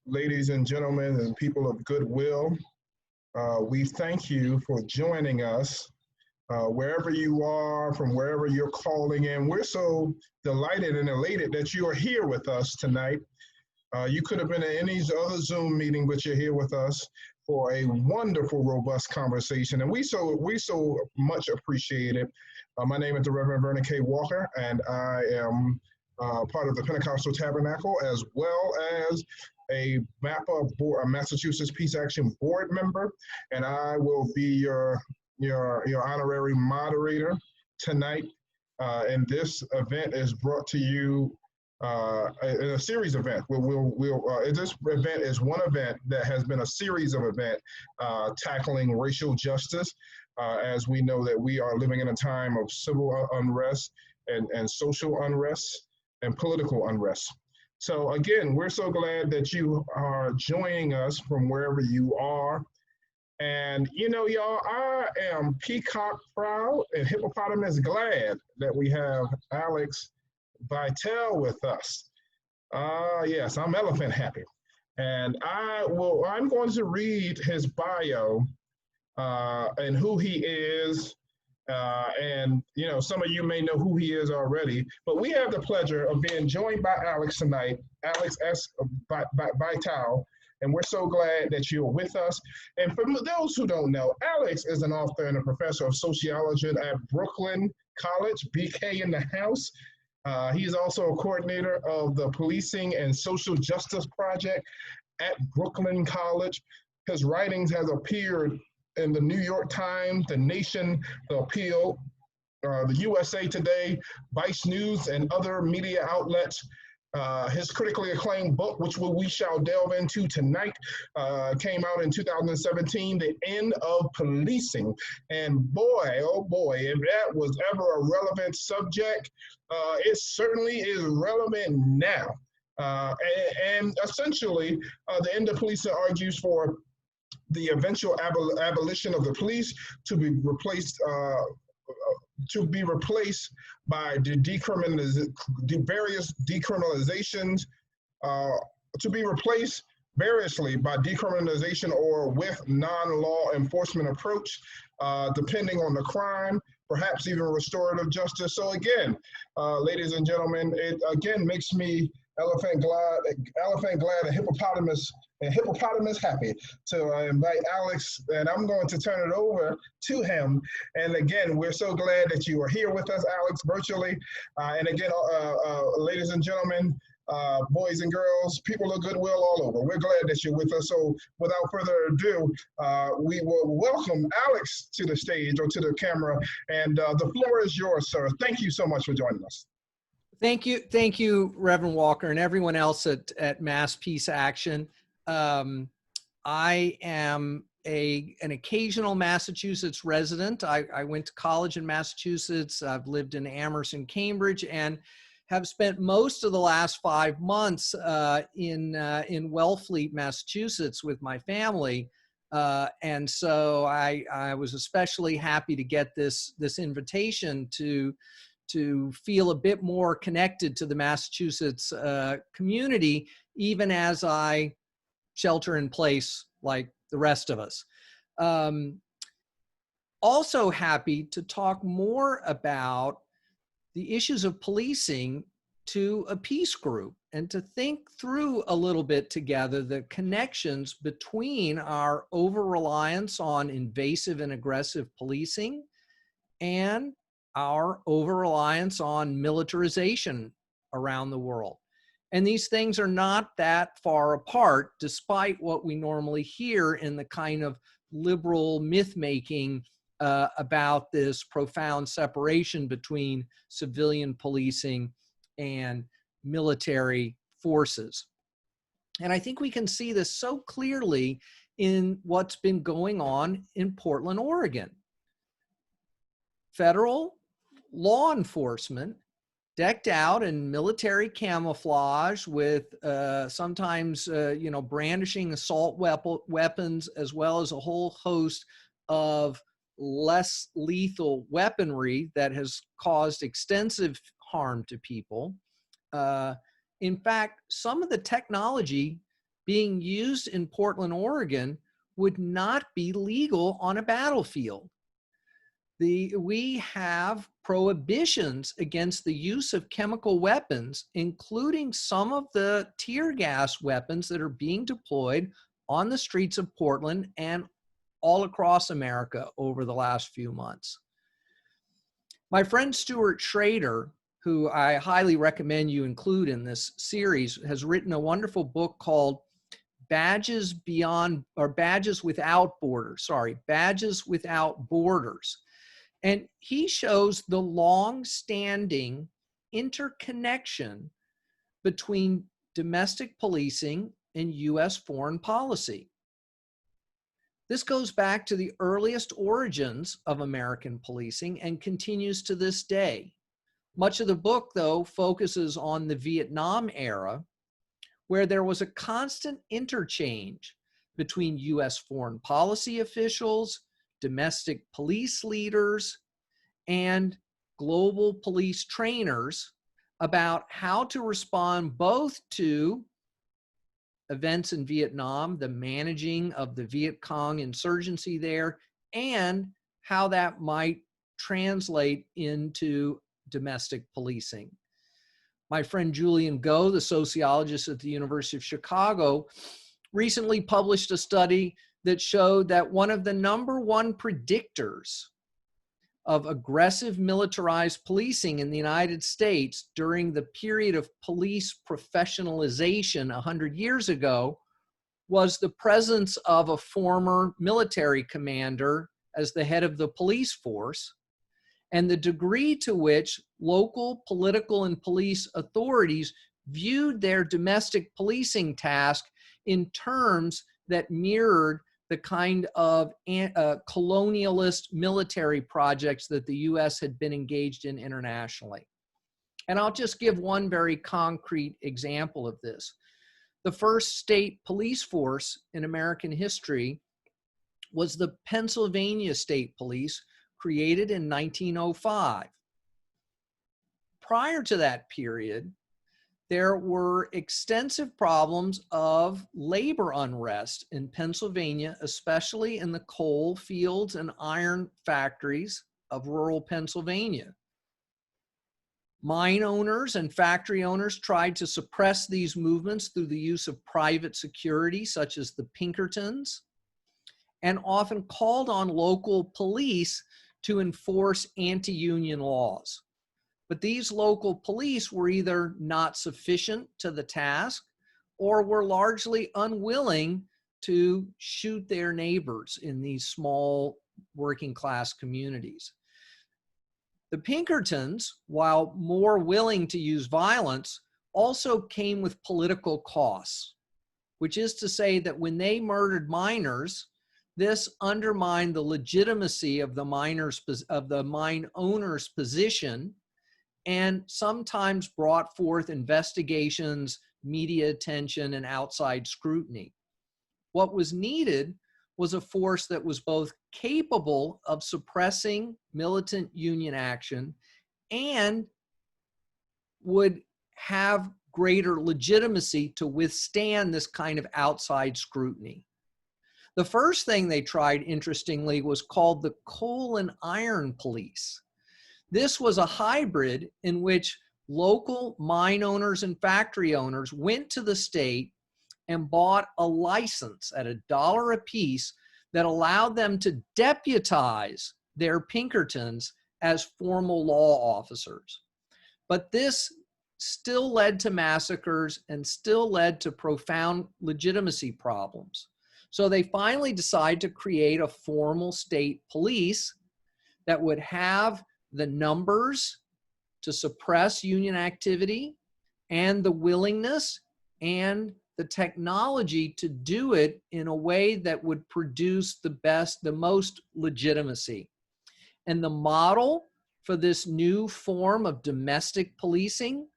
Ladies and gentlemen and people of goodwill, we thank you for joining us wherever you are, from wherever you're calling in. We're so delighted and elated that you are here with us tonight. You could have been at any other Zoom meeting, but you're here with us for a wonderful, robust conversation, and we so much appreciate it. My name is the Reverend Vernon K. Walker, and I am part of the Pentecostal Tabernacle, as well as a MAPA board, a Massachusetts Peace Action Board member, and I will be your honorary moderator tonight. And this event is brought to you in a series event. This event is one event that has been a series of events tackling racial justice, as we know that we are living in a time of civil unrest and social unrest and political unrest. So again, we're so glad that you are joining us from wherever you are. And you know, y'all, I am peacock proud and hippopotamus glad that we have Alex Vitale with us. Yes, I'm elephant happy. And I'm going to read his bio and who he is. And you know, some of you may know who he is already, but we have the pleasure of being joined by Alex tonight, Alex S. Vitale, and we're so glad that you're with us. And for those who don't know, Alex is an author and a professor of sociology at Brooklyn College, BK in the house. He's also a coordinator of the Policing and Social Justice Project at Brooklyn College. His writings has appeared in the New York Times, The Nation, The Appeal, the USA Today, Vice News, and other media outlets. His critically acclaimed book, which we shall delve into tonight, came out in 2017, The End of Policing. And boy, oh boy, if that was ever a relevant subject, it certainly is relevant now. And essentially, The End of Policing argues for the eventual abolition of the police to be replaced by the various decriminalizations, to be replaced variously by decriminalization or with non-law enforcement approach, depending on the crime, perhaps even restorative justice. So again, ladies and gentlemen, it again makes me elephant glad, and hippopotamus happy to invite Alex, and I'm going to turn it over to him. And again, we're so glad that you are here with us, Alex, virtually. And again, ladies and gentlemen, boys and girls, people of goodwill all over, we're glad that you're with us. So without further ado, we will welcome Alex to the stage or to the camera, and the floor is yours, sir. Thank you so much for joining us. Thank you, Reverend Walker, and everyone else at Mass Peace Action. I am an occasional Massachusetts resident. I went to college in Massachusetts. I've lived in Amherst and Cambridge, and have spent most of the last 5 months in Wellfleet, Massachusetts, with my family. And so I was especially happy to get this invitation to feel a bit more connected to the Massachusetts community, even as I shelter in place like the rest of us. Also happy to talk more about the issues of policing to a peace group and to think through a little bit together the connections between our over-reliance on invasive and aggressive policing and our over-reliance on militarization around the world. And these things are not that far apart, despite what we normally hear in the kind of liberal myth-making about this profound separation between civilian policing and military forces. And I think we can see this so clearly in what's been going on in Portland, Oregon. Federal law enforcement decked out in military camouflage with sometimes, brandishing assault weapons, as well as a whole host of less lethal weaponry that has caused extensive harm to people. In fact, some of the technology being used in Portland, Oregon would not be legal on a battlefield. We have prohibitions against the use of chemical weapons, including some of the tear gas weapons that are being deployed on the streets of Portland and all across America over the last few months. My friend Stuart Schrader, who I highly recommend you include in this series, has written a wonderful book called Badges Without Borders. Badges Without Borders. And he shows the long-standing interconnection between domestic policing and U.S. foreign policy. This goes back to the earliest origins of American policing and continues to this day. Much of the book, though, focuses on the Vietnam era, where there was a constant interchange between U.S. foreign policy officials, domestic police leaders, and global police trainers about how to respond both to events in Vietnam, the managing of the Viet Cong insurgency there, and how that might translate into domestic policing. My friend Julian Go, the sociologist at the University of Chicago, recently published a study that showed that one of the #1 predictors of aggressive militarized policing in the United States during the period of police professionalization 100 years ago was the presence of a former military commander as the head of the police force, and the degree to which local political and police authorities viewed their domestic policing task in terms that mirrored the kind of colonialist military projects that the U.S. had been engaged in internationally. And I'll just give one very concrete example of this. The first state police force in American history was the Pennsylvania State Police, created in 1905. Prior to that period, there were extensive problems of labor unrest in Pennsylvania, especially in the coal fields and iron factories of rural Pennsylvania. Mine owners and factory owners tried to suppress these movements through the use of private security, such as the Pinkertons, and often called on local police to enforce anti-union laws. But these local police were either not sufficient to the task or were largely unwilling to shoot their neighbors in these small working class communities. The Pinkertons, while more willing to use violence, also came with political costs, which is to say that when they murdered miners, this undermined the legitimacy of the mine owner's position, and sometimes brought forth investigations, media attention, and outside scrutiny. What was needed was a force that was both capable of suppressing militant union action and would have greater legitimacy to withstand this kind of outside scrutiny. The first thing they tried, interestingly, was called the coal and iron police. This was a hybrid in which local mine owners and factory owners went to the state and bought a license at $1 a piece that allowed them to deputize their Pinkertons as formal law officers. But this still led to massacres and still led to profound legitimacy problems. So they finally decided to create a formal state police that would have the numbers to suppress union activity and the willingness and the technology to do it in a way that would produce the most legitimacy. And the model for this new form of domestic policing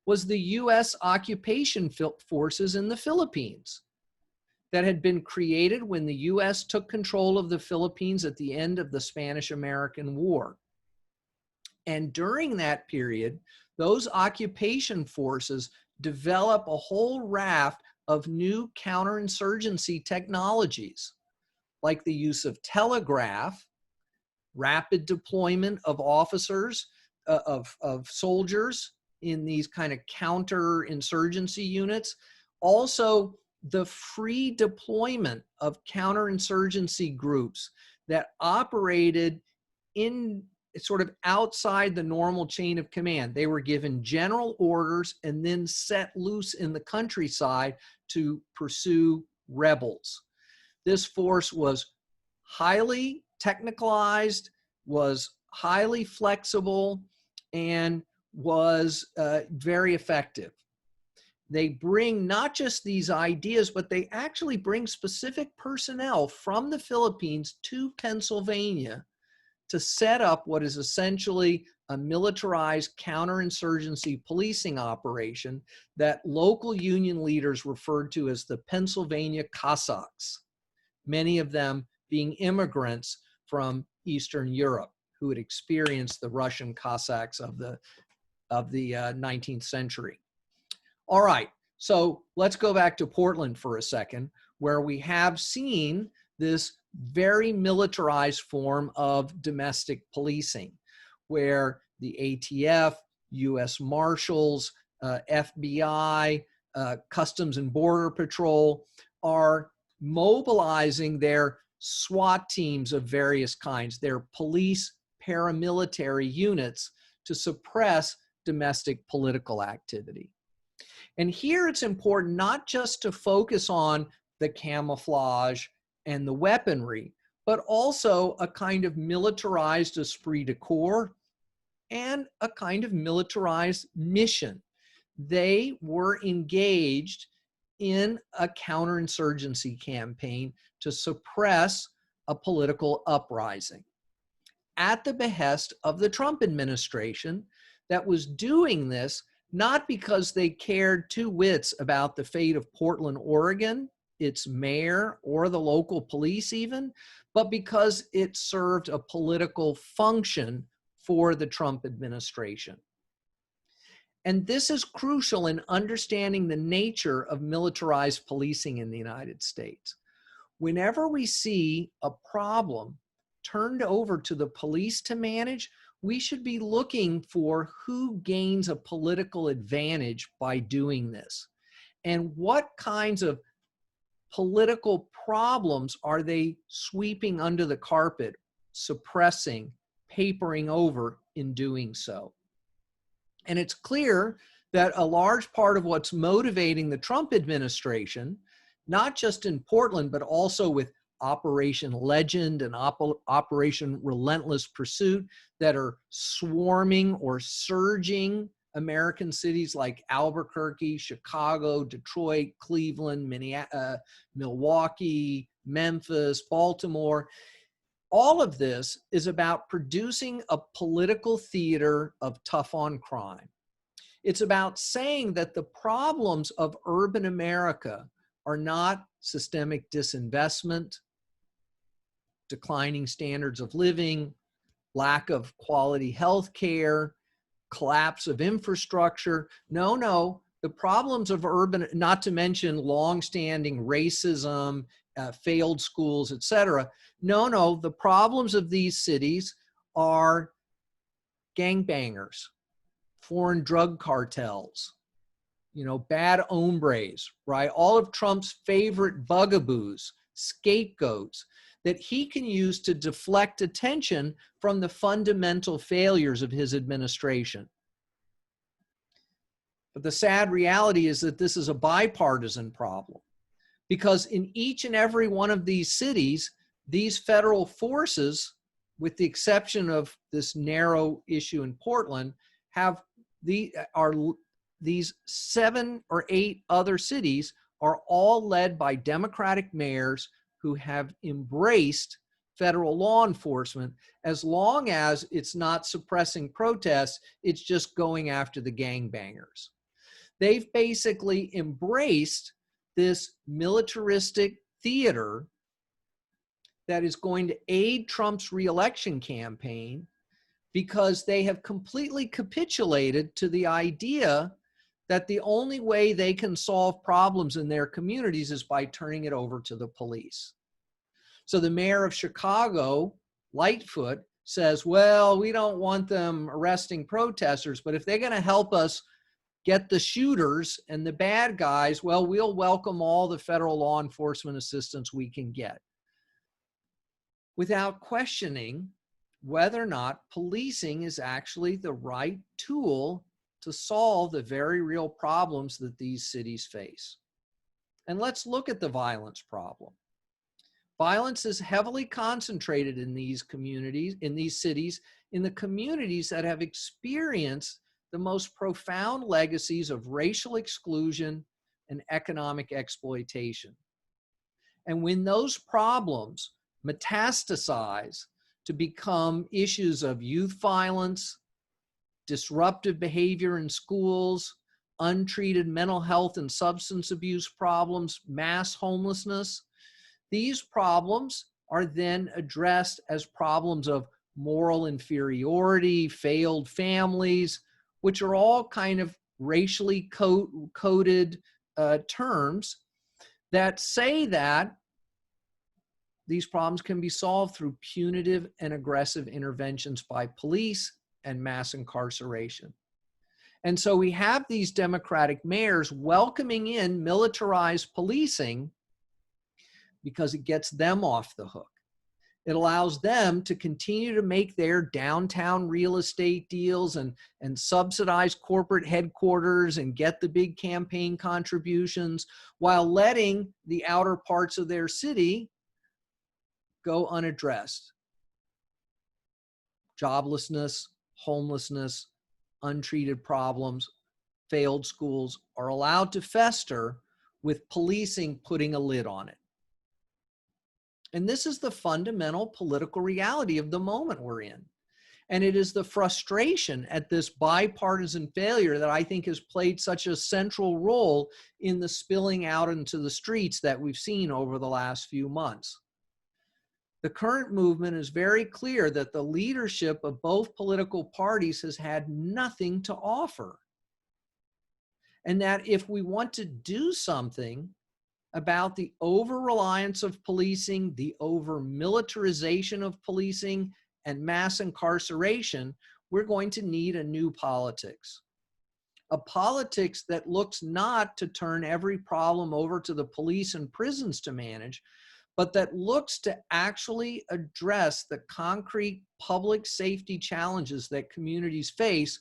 was the U.S. occupation forces in the Philippines that had been created when the U.S. took control of the Philippines at the end of the Spanish-American War. And during that period, those occupation forces develop a whole raft of new counterinsurgency technologies, like the use of telegraph, rapid deployment of officers, of soldiers in these kind of counterinsurgency units. Also, the free deployment of counterinsurgency groups that operated in sort of outside the normal chain of command. They were given general orders and then set loose in the countryside to pursue rebels. This force was highly technicalized, was highly flexible, and was very effective. They bring not just these ideas, but they actually bring specific personnel from the Philippines to Pennsylvania to set up what is essentially a militarized counterinsurgency policing operation that local union leaders referred to as the Pennsylvania Cossacks, many of them being immigrants from Eastern Europe who had experienced the Russian Cossacks of the 19th century. All right, so let's go back to Portland for a second, where we have seen this very militarized form of domestic policing, where the ATF, US Marshals, FBI, Customs and Border Patrol are mobilizing their SWAT teams of various kinds, their police paramilitary units, to suppress domestic political activity. And here it's important not just to focus on the camouflage and the weaponry, but also a kind of militarized esprit de corps and a kind of militarized mission. They were engaged in a counterinsurgency campaign to suppress a political uprising at the behest of the Trump administration that was doing this not because they cared two whits about the fate of Portland, Oregon, its mayor, or the local police even, but because it served a political function for the Trump administration. And this is crucial in understanding the nature of militarized policing in the United States. Whenever we see a problem turned over to the police to manage, we should be looking for who gains a political advantage by doing this, and what kinds of political problems are they sweeping under the carpet, suppressing, papering over in doing so. And it's clear that a large part of what's motivating the Trump administration, not just in Portland, but also with Operation Legend and Operation Relentless Pursuit that are swarming or surging American cities like Albuquerque, Chicago, Detroit, Cleveland, Milwaukee, Memphis, Baltimore. All of this is about producing a political theater of tough on crime. It's about saying that the problems of urban America are not systemic disinvestment, declining standards of living, lack of quality health care, collapse of infrastructure. No, the problems of urban, not to mention longstanding racism, failed schools, etc. No, the problems of these cities are gangbangers, foreign drug cartels, bad hombres, right? All of Trump's favorite bugaboos, scapegoats that he can use to deflect attention from the fundamental failures of his administration. But the sad reality is that this is a bipartisan problem, because in each and every one of these cities, these federal forces, with the exception of this narrow issue in Portland, these 7 or 8 other cities are all led by Democratic mayors who have embraced federal law enforcement. As long as it's not suppressing protests, it's just going after the gangbangers. They've basically embraced this militaristic theater that is going to aid Trump's reelection campaign, because they have completely capitulated to the idea that the only way they can solve problems in their communities is by turning it over to the police. So the mayor of Chicago, Lightfoot, says, well, we don't want them arresting protesters, but if they're going to help us get the shooters and the bad guys, well, we'll welcome all the federal law enforcement assistance we can get, without questioning whether or not policing is actually the right tool to solve the very real problems that these cities face. And let's look at the violence problem. Violence is heavily concentrated in these communities, in these cities, in the communities that have experienced the most profound legacies of racial exclusion and economic exploitation. And when those problems metastasize to become issues of youth violence, disruptive behavior in schools, untreated mental health and substance abuse problems, mass homelessness, these problems are then addressed as problems of moral inferiority, failed families, which are all kind of racially coded terms that say that these problems can be solved through punitive and aggressive interventions by police and mass incarceration. And so we have these Democratic mayors welcoming in militarized policing because it gets them off the hook. It allows them to continue to make their downtown real estate deals and subsidize corporate headquarters and get the big campaign contributions while letting the outer parts of their city go unaddressed. Joblessness, homelessness, untreated problems, failed schools are allowed to fester with policing putting a lid on it. And this is the fundamental political reality of the moment we're in. And it is the frustration at this bipartisan failure that I think has played such a central role in the spilling out into the streets that we've seen over the last few months. The current movement is very clear that the leadership of both political parties has had nothing to offer. And that if we want to do something about the over-reliance of policing, the over-militarization of policing, and mass incarceration, we're going to need a new politics. A politics that looks not to turn every problem over to the police and prisons to manage, but that looks to actually address the concrete public safety challenges that communities face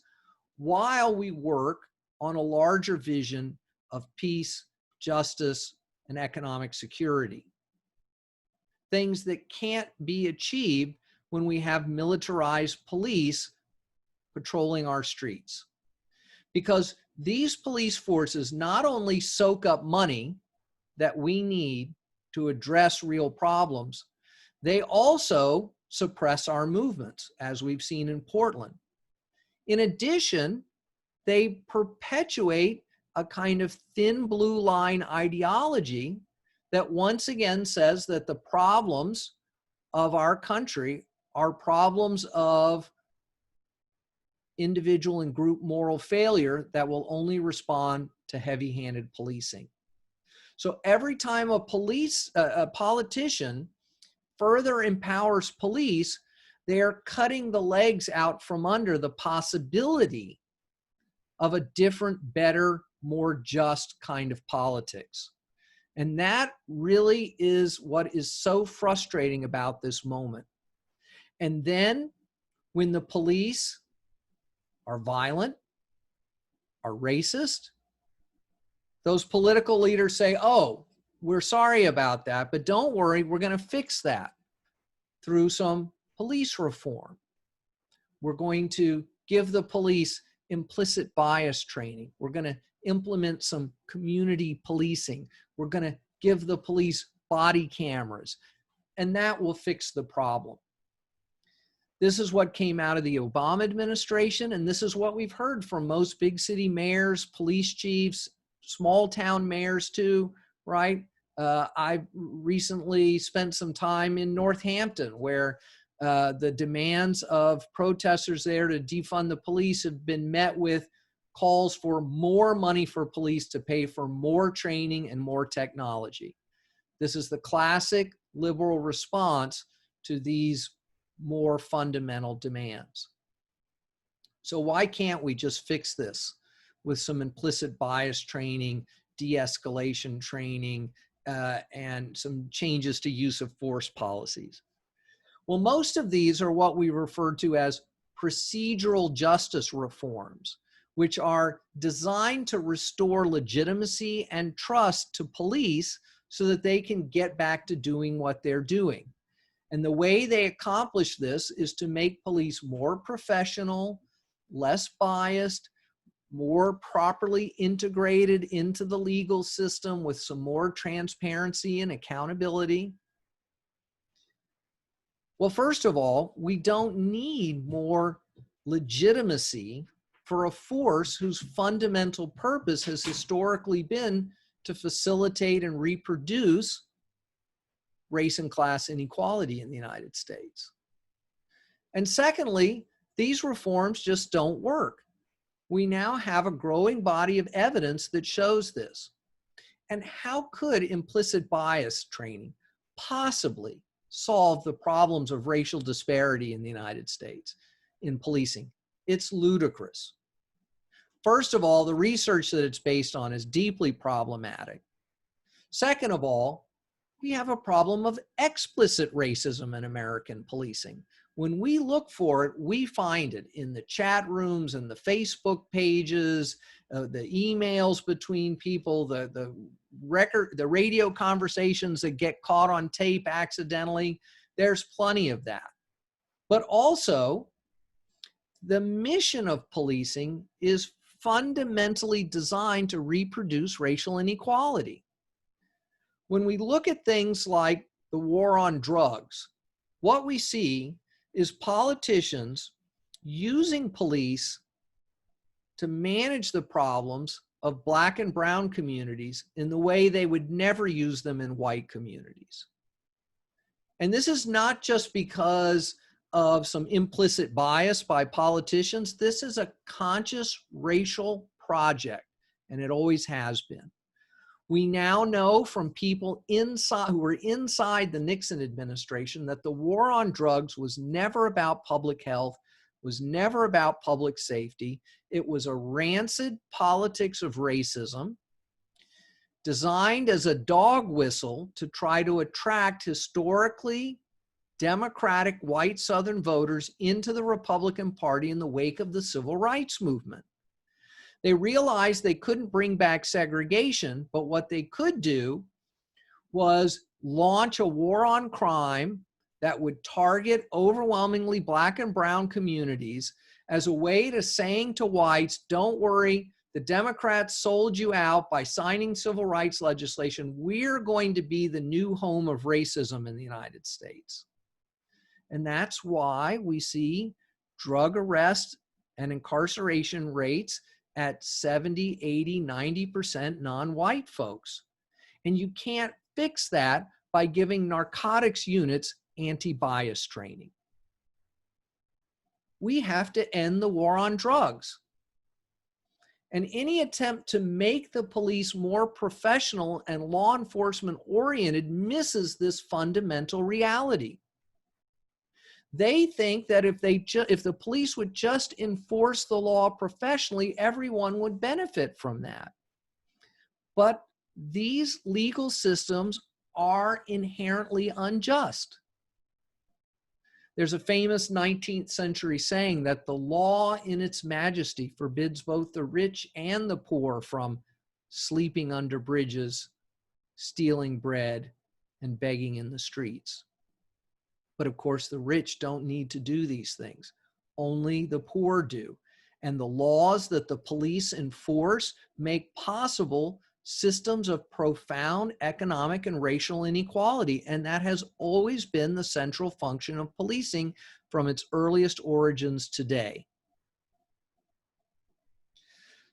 while we work on a larger vision of peace, justice, and economic security. Things that can't be achieved when we have militarized police patrolling our streets. Because these police forces not only soak up money that we need to address real problems, they also suppress our movements, as we've seen in Portland. In addition, they perpetuate a kind of thin blue line ideology that once again says that the problems of our country are problems of individual and group moral failure that will only respond to heavy-handed policing. So every time a politician further empowers police, they are cutting the legs out from under the possibility of a different, better, more just kind of politics. And that really is what is so frustrating about this moment. And then when the police are violent, are racist, those political leaders say, oh, we're sorry about that, but don't worry, we're going to fix that through some police reform. We're going to give the police implicit bias training. We're going to implement some community policing. We're going to give the police body cameras, and that will fix the problem. This is what came out of the Obama administration, and this is what we've heard from most big city mayors, police chiefs, small town mayors too, right? I recently spent some time in Northampton where the demands of protesters there to defund the police have been met with calls for more money for police to pay for more training and more technology. This is the classic liberal response to these more fundamental demands. So why can't we just fix this with some implicit bias training, de-escalation training, and some changes to use of force policies? Well, most of these are what we refer to as procedural justice reforms, which are designed to restore legitimacy and trust to police so that they can get back to doing what they're doing. And the way they accomplish this is to make police more professional, less biased, more properly integrated into the legal system with some more transparency and accountability. Well, first of all, we don't need more legitimacy for a force whose fundamental purpose has historically been to facilitate and reproduce race and class inequality in the United States. And secondly, these reforms just don't work. We now have a growing body of evidence that shows this. And how could implicit bias training possibly solve the problems of racial disparity in the United States in policing? It's ludicrous. First of all, the research that it's based on is deeply problematic. Second of all, we have a problem of explicit racism in American policing. When we look for it, we find it in the chat rooms and the Facebook pages, the emails between people, the radio conversations that get caught on tape accidentally. There's plenty of that. But also, the mission of policing is fundamentally designed to reproduce racial inequality. When we look at things like the war on drugs, what we see is politicians using police to manage the problems of Black and brown communities in the way they would never use them in white communities. And this is not just because of some implicit bias by politicians. This is a conscious racial project, and it always has been. We now know from people who were inside the Nixon administration that the war on drugs was never about public health, was never about public safety. It was a rancid politics of racism designed as a dog whistle to try to attract historically Democratic white Southern voters into the Republican Party in the wake of the Civil Rights Movement. They realized they couldn't bring back segregation, but what they could do was launch a war on crime that would target overwhelmingly Black and brown communities as a way to saying to whites, don't worry, the Democrats sold you out by signing civil rights legislation. We're going to be the new home of racism in the United States. And that's why we see drug arrest and incarceration rates at 70, 80, 90% non-white folks. And you can't fix that by giving narcotics units anti-bias training. We have to end the war on drugs. And any attempt to make the police more professional and law enforcement oriented misses this fundamental reality. They think that if the police would just enforce the law professionally, everyone would benefit from that. But these legal systems are inherently unjust. There's a famous 19th century saying that the law in its majesty forbids both the rich and the poor from sleeping under bridges, stealing bread, and begging in the streets. But of course, the rich don't need to do these things. Only the poor do. And the laws that the police enforce make possible systems of profound economic and racial inequality. And that has always been the central function of policing from its earliest origins today.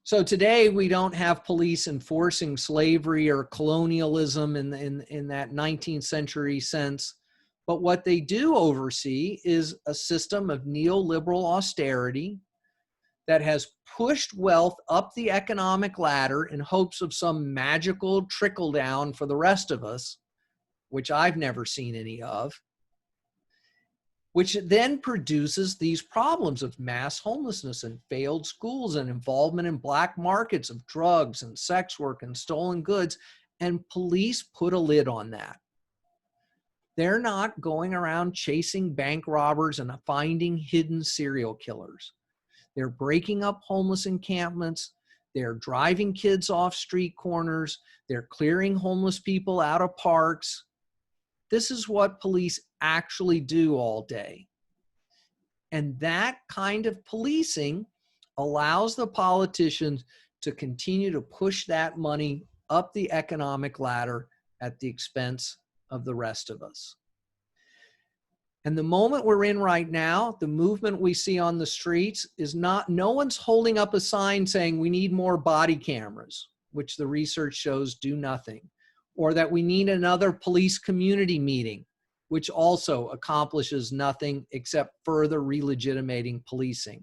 So today we don't have police enforcing slavery or colonialism in that 19th century sense. But what they do oversee is a system of neoliberal austerity that has pushed wealth up the economic ladder in hopes of some magical trickle down for the rest of us, which I've never seen any of, which then produces these problems of mass homelessness and failed schools and involvement in black markets of drugs and sex work and stolen goods. And police put a lid on that. They're not going around chasing bank robbers and finding hidden serial killers. They're breaking up homeless encampments. They're driving kids off street corners. They're clearing homeless people out of parks. This is what police actually do all day. And that kind of policing allows the politicians to continue to push that money up the economic ladder at the expense of the rest of us. And the moment we're in right now, the movement we see on the streets is not, no one's holding up a sign saying we need more body cameras, which the research shows do nothing, or that we need another police community meeting, which also accomplishes nothing except further relegitimating policing.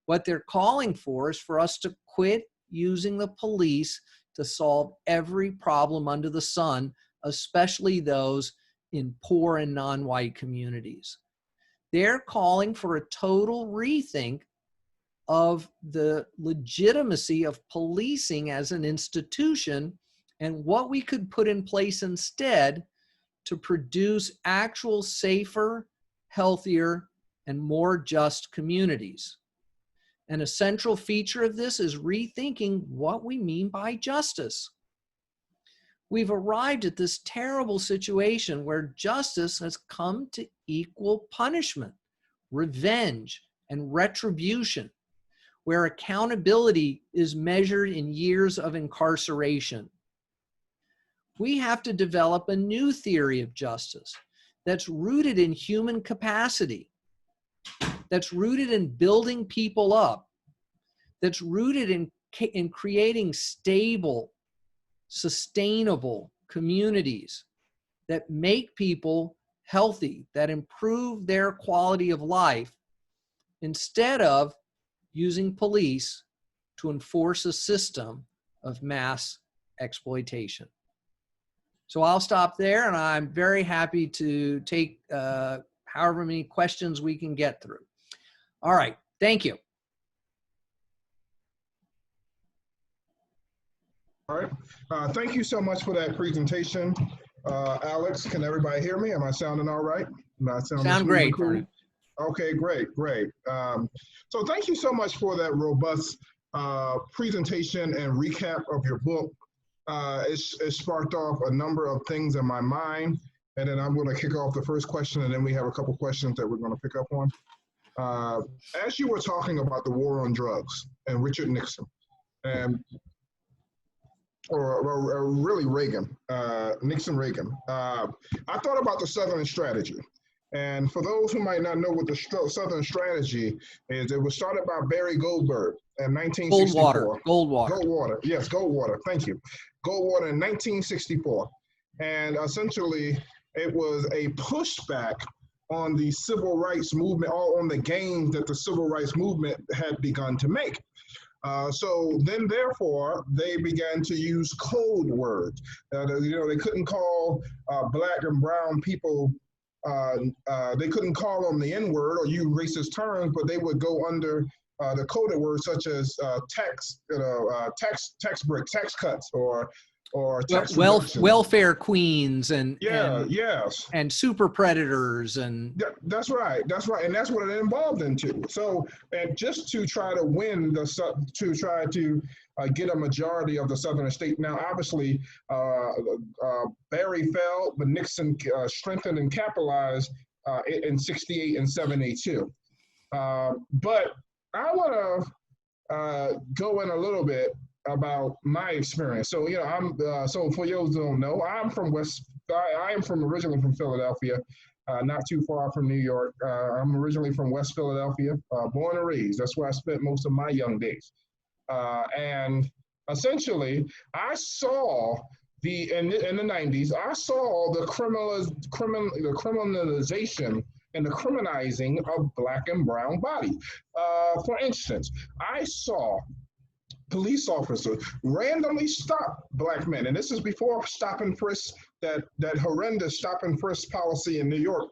What they're calling for is for us to quit using the police to solve every problem under the sun, especially those in poor and non-white communities. They're calling for a total rethink of the legitimacy of policing as an institution and what we could put in place instead to produce actual safer, healthier, and more just communities. And a central feature of this is rethinking what we mean by justice. We've arrived at this terrible situation where justice has come to equal punishment, revenge, and retribution, where accountability is measured in years of incarceration. We have to develop a new theory of justice that's rooted in human capacity, that's rooted in building people up, that's rooted in creating stable, sustainable communities that make people healthy, that improve their quality of life, instead of using police to enforce a system of mass exploitation. So I'll stop there, and I'm very happy to take however many questions we can get through. All right, thank you. All right, thank you so much for that presentation, Alex. Can everybody hear me? Am I sounding all right? Sound great. Cool? Okay, great. So thank you so much for that robust presentation and recap of your book. It sparked off a number of things in my mind, and then I'm going to kick off the first question, and then we have a couple questions that we're going to pick up on. As you were talking about the war on drugs and Richard Nixon, or really Reagan, Nixon-Reagan, I thought about the Southern strategy. And for those who might not know what the Southern strategy is, it was started by Barry Goldberg in 1964. Goldwater, yes, Goldwater, thank you. Goldwater in 1964. And essentially, it was a pushback on the civil rights movement, or on the gains that the civil rights movement had begun to make. So then, therefore, they began to use code words. They couldn't call black and brown people, they couldn't call them the N-word or use racist terms, but they would go under the coded words such as tax cuts, or tax welfare queens and yes, and super predators, and that's right, and that's what it evolved into. So, and just to try to win get a majority of the Southern state. Now, obviously, Barry fell, but Nixon strengthened and capitalized in '68 and '72. But I want to go in a little bit about my experience. So, so for those who don't know, I am originally from Philadelphia, not too far from New York. I'm originally from West Philadelphia, born and raised. That's where I spent most of my young days. And essentially, I saw in the 90s, I saw the criminalization and the criminalizing of Black and brown bodies. For instance, I saw police officers randomly stop Black men, and this is before stop and frisk, that horrendous stop and frisk policy in New York,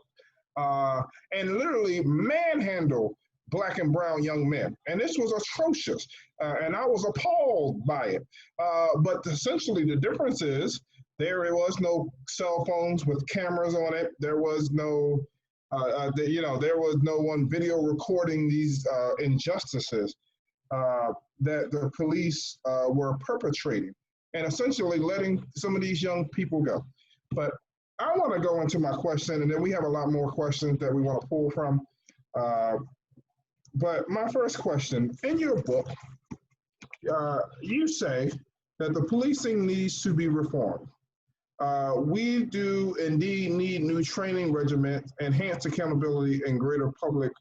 and literally manhandle Black and brown young men. And this was atrocious, and I was appalled by it. But essentially, the difference is there was no cell phones with cameras on it. There was no, there was no one video recording these injustices that the police were perpetrating, and essentially letting some of these young people go. But I want to go into my question, and then we have a lot more questions that we want to pull from. But my first question, in your book, you say that the policing needs to be reformed. We do indeed need new training regimens, enhanced accountability, and a greater public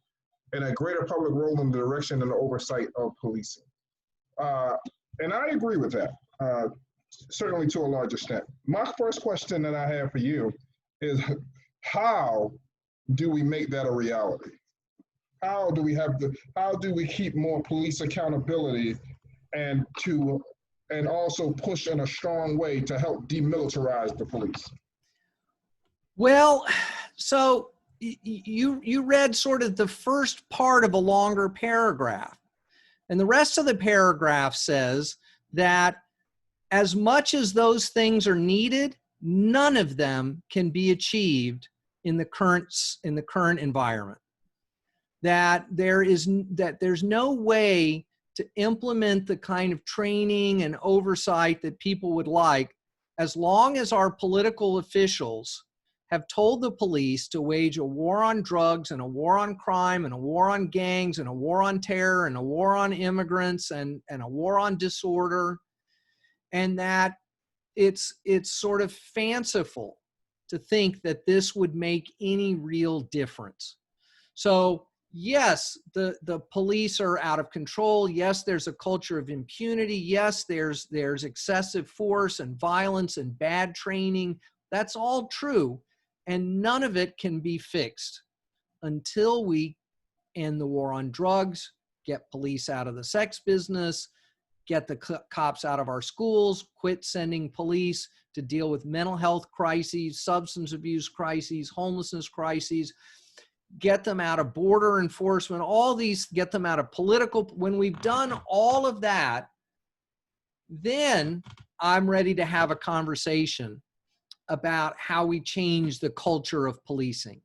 role in the direction and the oversight of policing. And I agree with that, certainly to a large extent. My first question that I have for you is, how do we make that a reality? How do we keep more police accountability and also push in a strong way to help demilitarize the police? Well, so you read sort of the first part of a longer paragraph, and the rest of the paragraph says that as much as those things are needed, none of them can be achieved in the current environment. That there's no way to implement the kind of training and oversight that people would like, as long as our political officials have told the police to wage a war on drugs and a war on crime and a war on gangs and a war on terror and a war on immigrants and a war on disorder, and that it's sort of fanciful to think that this would make any real difference. So yes, the police are out of control. Yes, there's a culture of impunity. Yes, there's excessive force and violence and bad training. That's all true. And none of it can be fixed until we end the war on drugs, get police out of the sex business, get the cops out of our schools, quit sending police to deal with mental health crises, substance abuse crises, homelessness crises, get them out of border enforcement, all these, get them out of political. When we've done all of that, then I'm ready to have a conversation about how we change the culture of policing.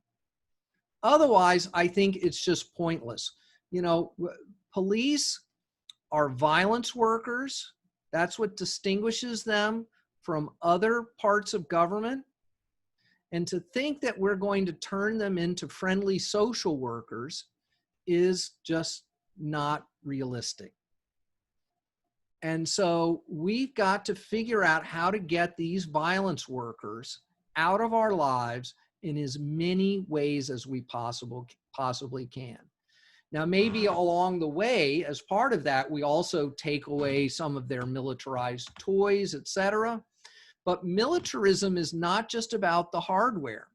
Otherwise, I think it's just pointless. You know, police are violence workers. That's what distinguishes them from other parts of government. And to think that we're going to turn them into friendly social workers is just not realistic. And so we've got to figure out how to get these violence workers out of our lives in as many ways as we possibly can. Now, maybe along the way, as part of that, we also take away some of their militarized toys, etc. But militarism is not just about the hardware.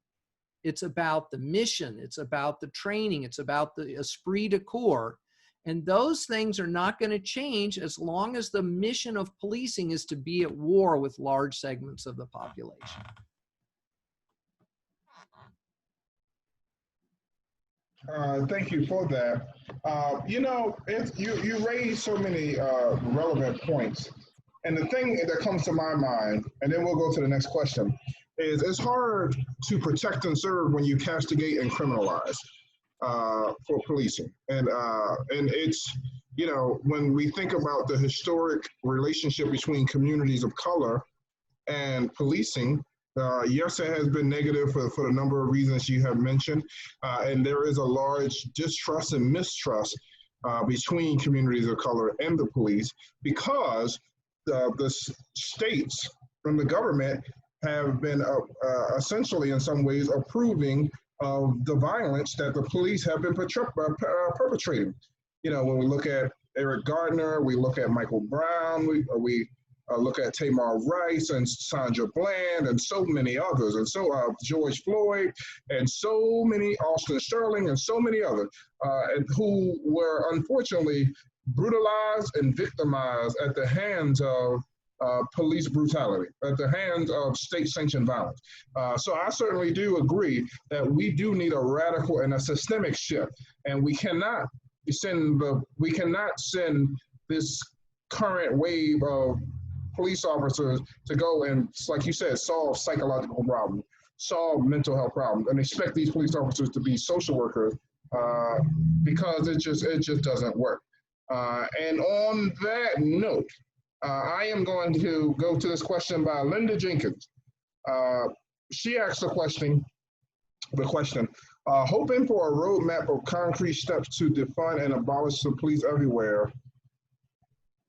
It's about the mission. It's about the training. It's about the esprit de corps. And those things are not going to change as long as the mission of policing is to be at war with large segments of the population. Thank you for that. You know, you raised so many relevant points. And the thing that comes to my mind, and then we'll go to the next question, is it's hard to protect and serve when you castigate and criminalize for policing. And it's, you know, when we think about the historic relationship between communities of color and policing, yes, it has been negative for the number of reasons you have mentioned. And there is a large distrust and mistrust between communities of color and the police, because the states and the government have been essentially in some ways approving of the violence that the police have been perpetrating. You know, when we look at Eric Gardner, we look at Michael Brown, we look at Tamar Rice and Sandra Bland and so many others, and so George Floyd and so many, Austin Sterling and so many others, and who were unfortunately brutalized and victimized at the hands of police brutality, at the hands of state-sanctioned violence. So I certainly do agree that we do need a radical and a systemic shift, and we cannot send this current wave of police officers to go and, like you said, solve psychological problems, solve mental health problems, and expect these police officers to be social workers because it just doesn't work. And on that note, I am going to go to this question by Linda Jenkins. She asked the question, hoping for a roadmap of concrete steps to defund and abolish the police everywhere,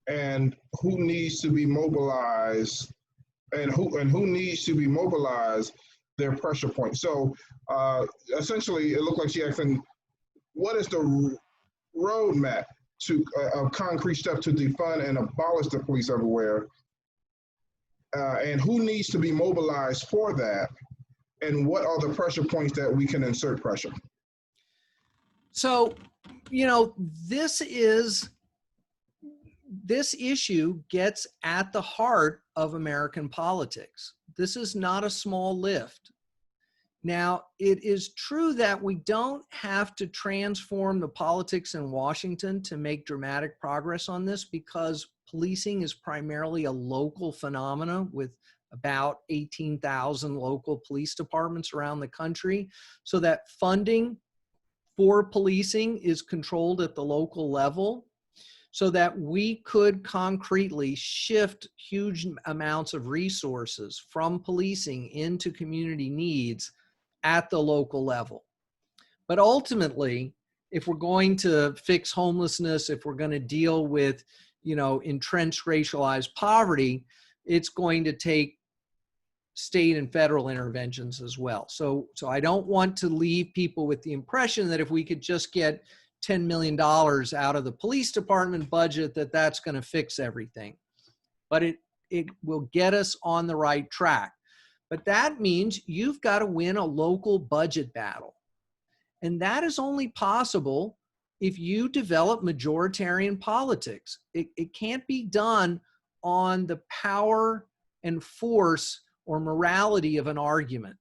and who needs to be mobilized, and who needs to be mobilized their pressure point. So essentially, it looked like she asking, what is the roadmap to a concrete step to defund and abolish the police everywhere, and who needs to be mobilized for that, and what are the pressure points that we can insert pressure? So, you know, this issue gets at the heart of American politics. This is not a small lift. Now, it is true that we don't have to transform the politics in Washington to make dramatic progress on this, because policing is primarily a local phenomenon with about 18,000 local police departments around the country, so that funding for policing is controlled at the local level, so that we could concretely shift huge amounts of resources from policing into community needs at the local level. But ultimately, if we're going to fix homelessness, if we're going to deal with, you know, entrenched racialized poverty, it's going to take state and federal interventions as well. So I don't want to leave people with the impression that if we could just get $10 million out of the police department budget, that's going to fix everything. But it will get us on the right track. But that means you've got to win a local budget battle. And that is only possible if you develop majoritarian politics. It can't be done on the power and force or morality of an argument.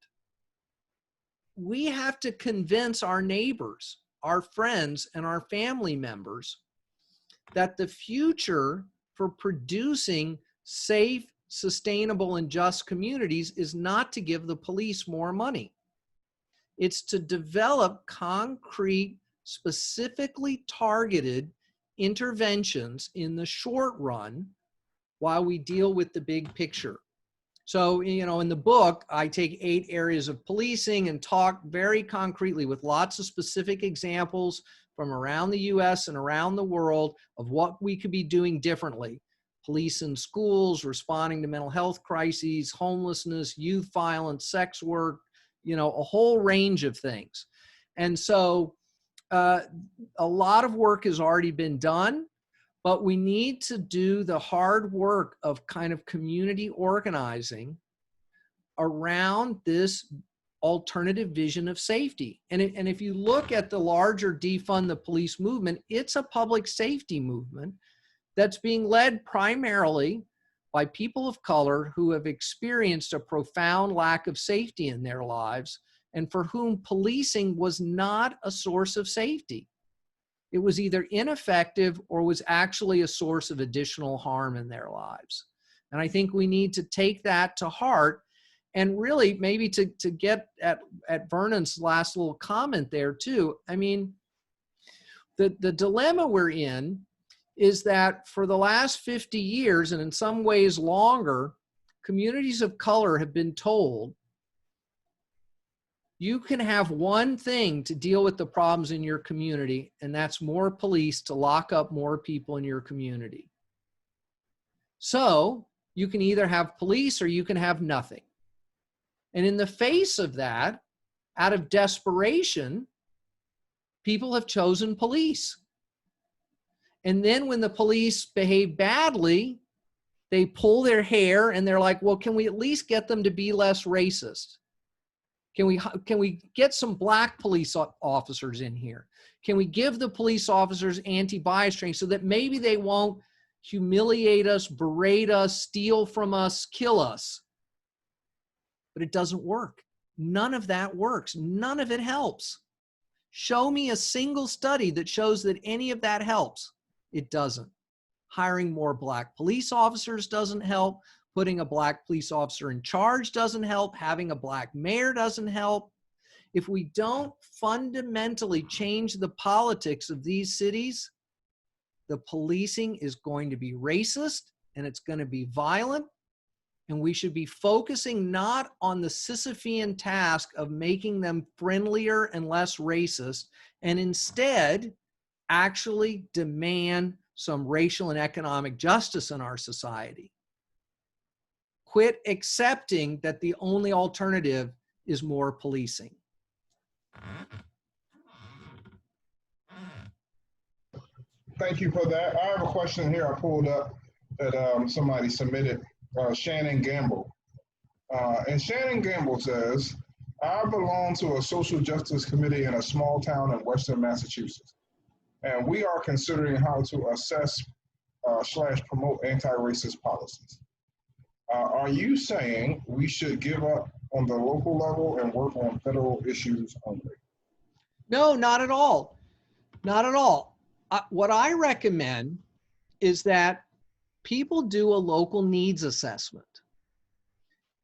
We have to convince our neighbors, our friends, and our family members that the future for producing safe, sustainable, and just communities is not to give the police more money. It's to develop concrete, specifically targeted interventions in the short run while we deal with the big picture. So, you know, in the book, I take 8 areas of policing and talk very concretely with lots of specific examples from around the US and around the world of what we could be doing differently. Police in schools, responding to mental health crises, homelessness, youth violence, sex work, you know, a whole range of things. And so a lot of work has already been done, but we need to do the hard work of kind of community organizing around this alternative vision of safety. And if you look at the larger defund the police movement, it's a public safety movement that's being led primarily by people of color who have experienced a profound lack of safety in their lives, and for whom policing was not a source of safety. It was either ineffective or was actually a source of additional harm in their lives. And I think we need to take that to heart, and really maybe to get at Vernon's last little comment there too. I mean, the dilemma we're in is that for the last 50 years, and in some ways longer, communities of color have been told, you can have one thing to deal with the problems in your community, and that's more police to lock up more people in your community. So you can either have police or you can have nothing. And in the face of that, out of desperation, people have chosen police. And then when the police behave badly, they pull their hair and they're like, well, can we at least get them to be less racist? Can we get some black police officers in here? Can we give the police officers anti-bias training so that maybe they won't humiliate us, berate us, steal from us, kill us? But it doesn't work. None of that works. None of it helps. Show me a single study that shows that any of that helps. It doesn't. Hiring more black police officers doesn't help. Putting a black police officer in charge doesn't help. Having a black mayor doesn't help. If we don't fundamentally change the politics of these cities, the policing is going to be racist and it's going to be violent. And we should be focusing not on the Sisyphean task of making them friendlier and less racist, and instead actually demand some racial and economic justice in our society. Quit accepting that the only alternative is more policing. Thank you for that. I have a question here I pulled up that somebody submitted, Shannon Gamble. And Shannon Gamble says, I belong to a social justice committee in a small town in Western Massachusetts, and we are considering how to assess / promote anti-racist policies. Are you saying we should give up on the local level and work on federal issues only? No, not at all. Not at all. What I recommend is that people do a local needs assessment.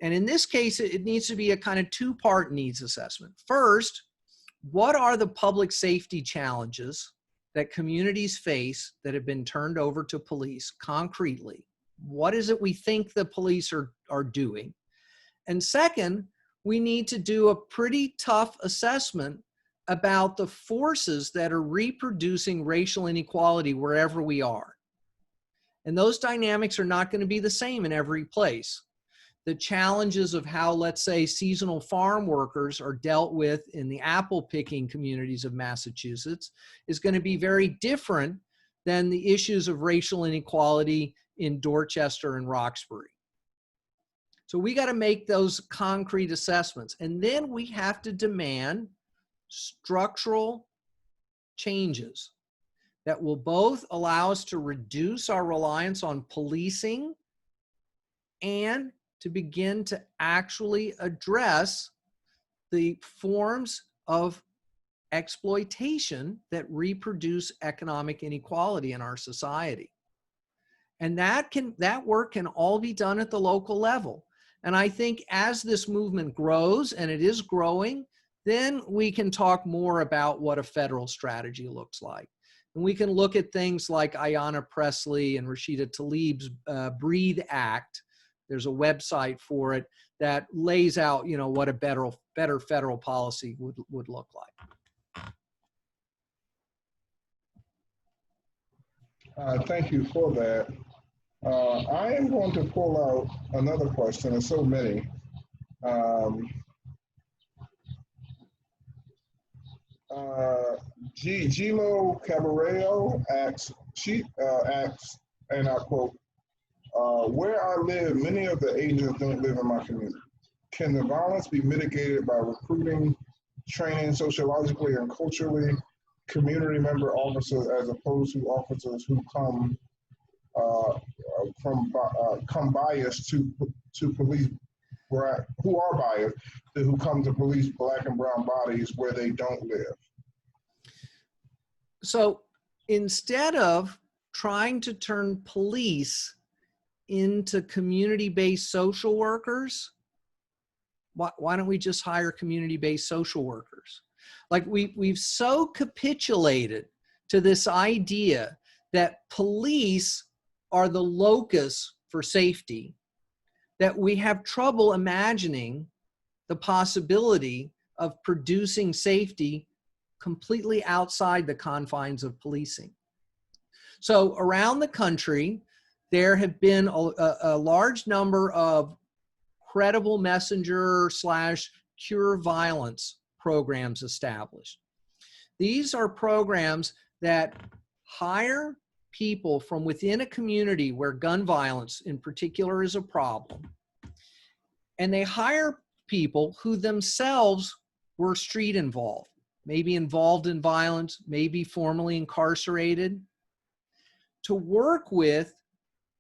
And in this case, it needs to be a kind of two-part needs assessment. First, what are the public safety challenges that communities face that have been turned over to police concretely? What is it we think the police are doing? And second, we need to do a pretty tough assessment about the forces that are reproducing racial inequality wherever we are. And those dynamics are not going to be the same in every place. The challenges of how, let's say, seasonal farm workers are dealt with in the apple picking communities of Massachusetts is going to be very different than the issues of racial inequality in Dorchester and Roxbury. So we got to make those concrete assessments. And then we have to demand structural changes that will both allow us to reduce our reliance on policing and to begin to actually address the forms of exploitation that reproduce economic inequality in our society. And that work can all be done at the local level. And I think as this movement grows, and it is growing, then we can talk more about what a federal strategy looks like. And we can look at things like Ayanna Pressley and Rashida Tlaib's Breathe Act. There's a website for it that lays out, what a better federal policy would look like. Thank you for that. I am going to pull out another question. There's so many. Gilo Caballero asks, and I quote, where I live, many of the agents don't live in my community. Can the violence be mitigated by recruiting, training sociologically and culturally community member officers as opposed to officers who come biased to police, who are biased, who come to police black and brown bodies where they don't live? So instead of trying to turn police into community-based social workers, why don't we just hire community-based social workers? Like we've so capitulated to this idea that police are the locus for safety that we have trouble imagining the possibility of producing safety completely outside the confines of policing. So around the country, there have been a large number of credible messenger / cure violence programs established. These are programs that hire people from within a community where gun violence in particular is a problem, and they hire people who themselves were street involved, maybe involved in violence, maybe formerly incarcerated, to work with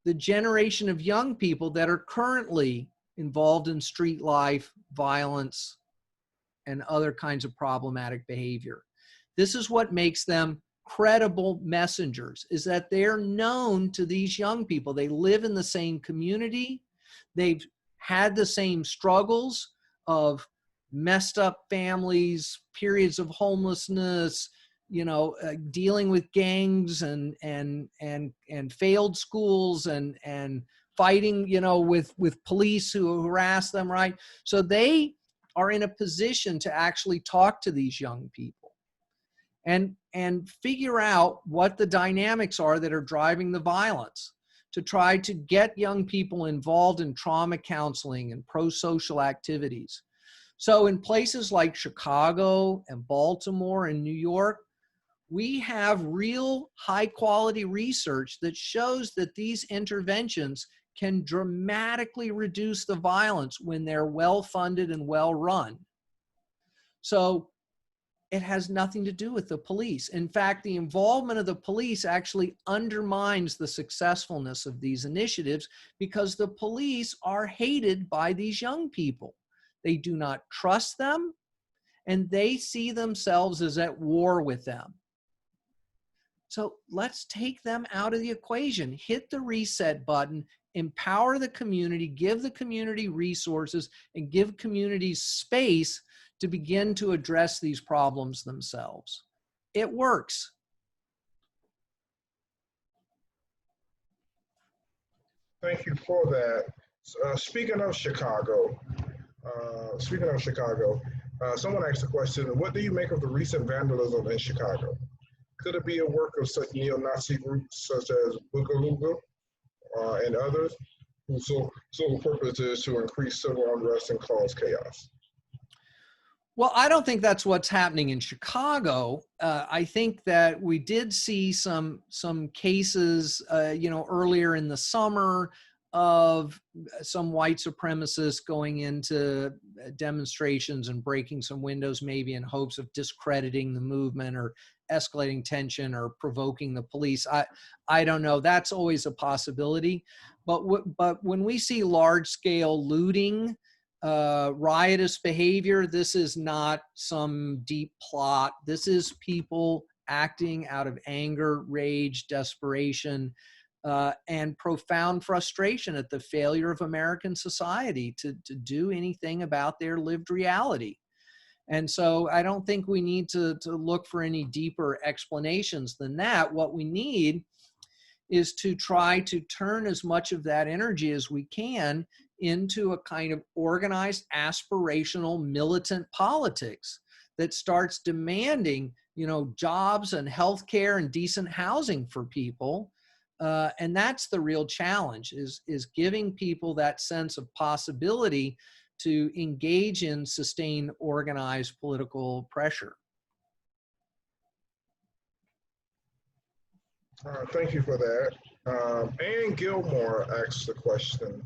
the generation of young people that are currently involved in street life, violence, and other kinds of problematic behavior. This is what makes them credible messengers, is that they're known to these young people. They live in the same community. They've had the same struggles of messed up families, periods of homelessness, dealing with gangs and failed schools and fighting, with police who harass them, right? So they are in a position to actually talk to these young people and figure out what the dynamics are that are driving the violence, to try to get young people involved in trauma counseling and pro-social activities. So in places like Chicago and Baltimore and New York, we have real high quality research that shows that these interventions can dramatically reduce the violence when they're well funded and well run. So it has nothing to do with the police. In fact, the involvement of the police actually undermines the successfulness of these initiatives, because the police are hated by these young people. They do not trust them, and they see themselves as at war with them. So let's take them out of the equation, hit the reset button, empower the community, give the community resources, and give communities space to begin to address these problems themselves. It works. Thank you for that. Speaking of Chicago, someone asked a question: what do you make of the recent vandalism in Chicago? Could it be a work of such neo-Nazi groups such as Boogaloo and others, whose sole purpose is to increase civil unrest and cause chaos? Well, I don't think that's what's happening in Chicago. I think that we did see some cases, earlier in the summer, of some white supremacists going into demonstrations and breaking some windows, maybe in hopes of discrediting the movement or escalating tension or provoking the police. I don't know. That's always a possibility. But when we see large-scale looting, riotous behavior, this is not some deep plot. This is people acting out of anger, rage, desperation, and profound frustration at the failure of American society to do anything about their lived reality. And so I don't think we need to look for any deeper explanations than that. What we need is to try to turn as much of that energy as we can into a kind of organized, aspirational, militant politics that starts demanding, jobs and healthcare and decent housing for people. And that's the real challenge, is giving people that sense of possibility to engage in sustained, organized political pressure. Thank you for that. Ann Gilmore asked the question: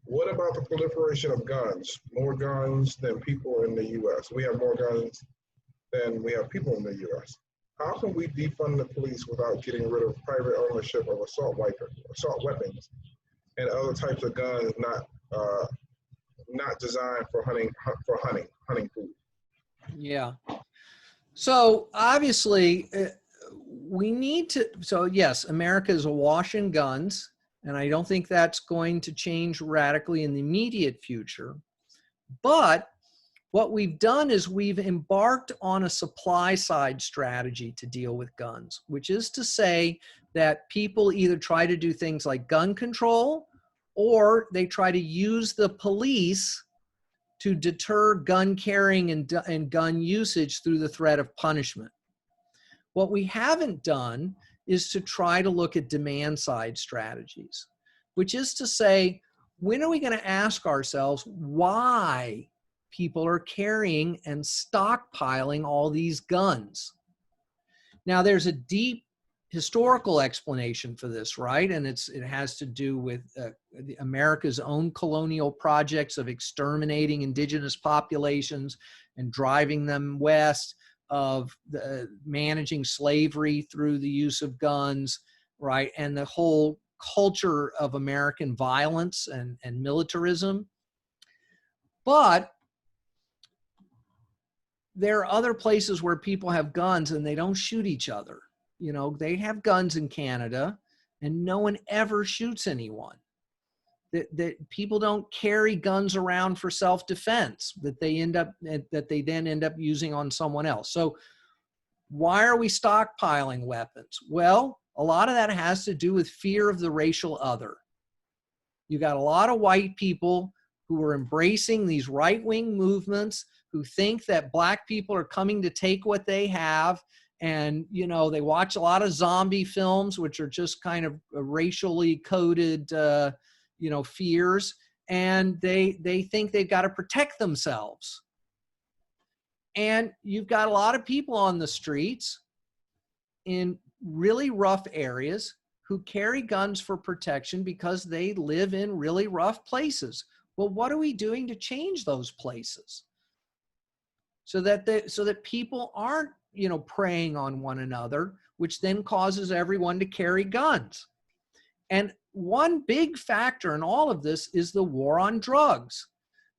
what about the proliferation of guns? More guns than people in the U.S. We have more guns than we have people in the U.S. How can we defund the police without getting rid of private ownership of assault weapons and other types of guns not designed for hunting food? Yeah. So obviously, we need to. So yes, America is awash in guns, and I don't think that's going to change radically in the immediate future. But what we've done is we've embarked on a supply side strategy to deal with guns, which is to say that people either try to do things like gun control, or they try to use the police to deter gun carrying and gun usage through the threat of punishment. What we haven't done is to try to look at demand side strategies, which is to say, when are we going to ask ourselves why people are carrying and stockpiling all these guns? Now, there's a deep historical explanation for this, right? And it has to do with America's own colonial projects of exterminating indigenous populations and driving them west, of managing slavery through the use of guns, right? And the whole culture of American violence and militarism. But there are other places where people have guns and they don't shoot each other. You know, they have guns in Canada and no one ever shoots anyone. That people don't carry guns around for self-defense that they then end up using on someone else. So why are we stockpiling weapons? Well, a lot of that has to do with fear of the racial other. You got a lot of white people who are embracing these right-wing movements, who think that black people are coming to take what they have. And, you know, they watch a lot of zombie films, which are just kind of racially coded, you know, fears. And they think they've got to protect themselves. And you've got a lot of people on the streets in really rough areas who carry guns for protection because they live in really rough places. Well, what are we doing to change those places so that people aren't, you know, preying on one another, which then causes everyone to carry guns? And one big factor in all of this is the war on drugs.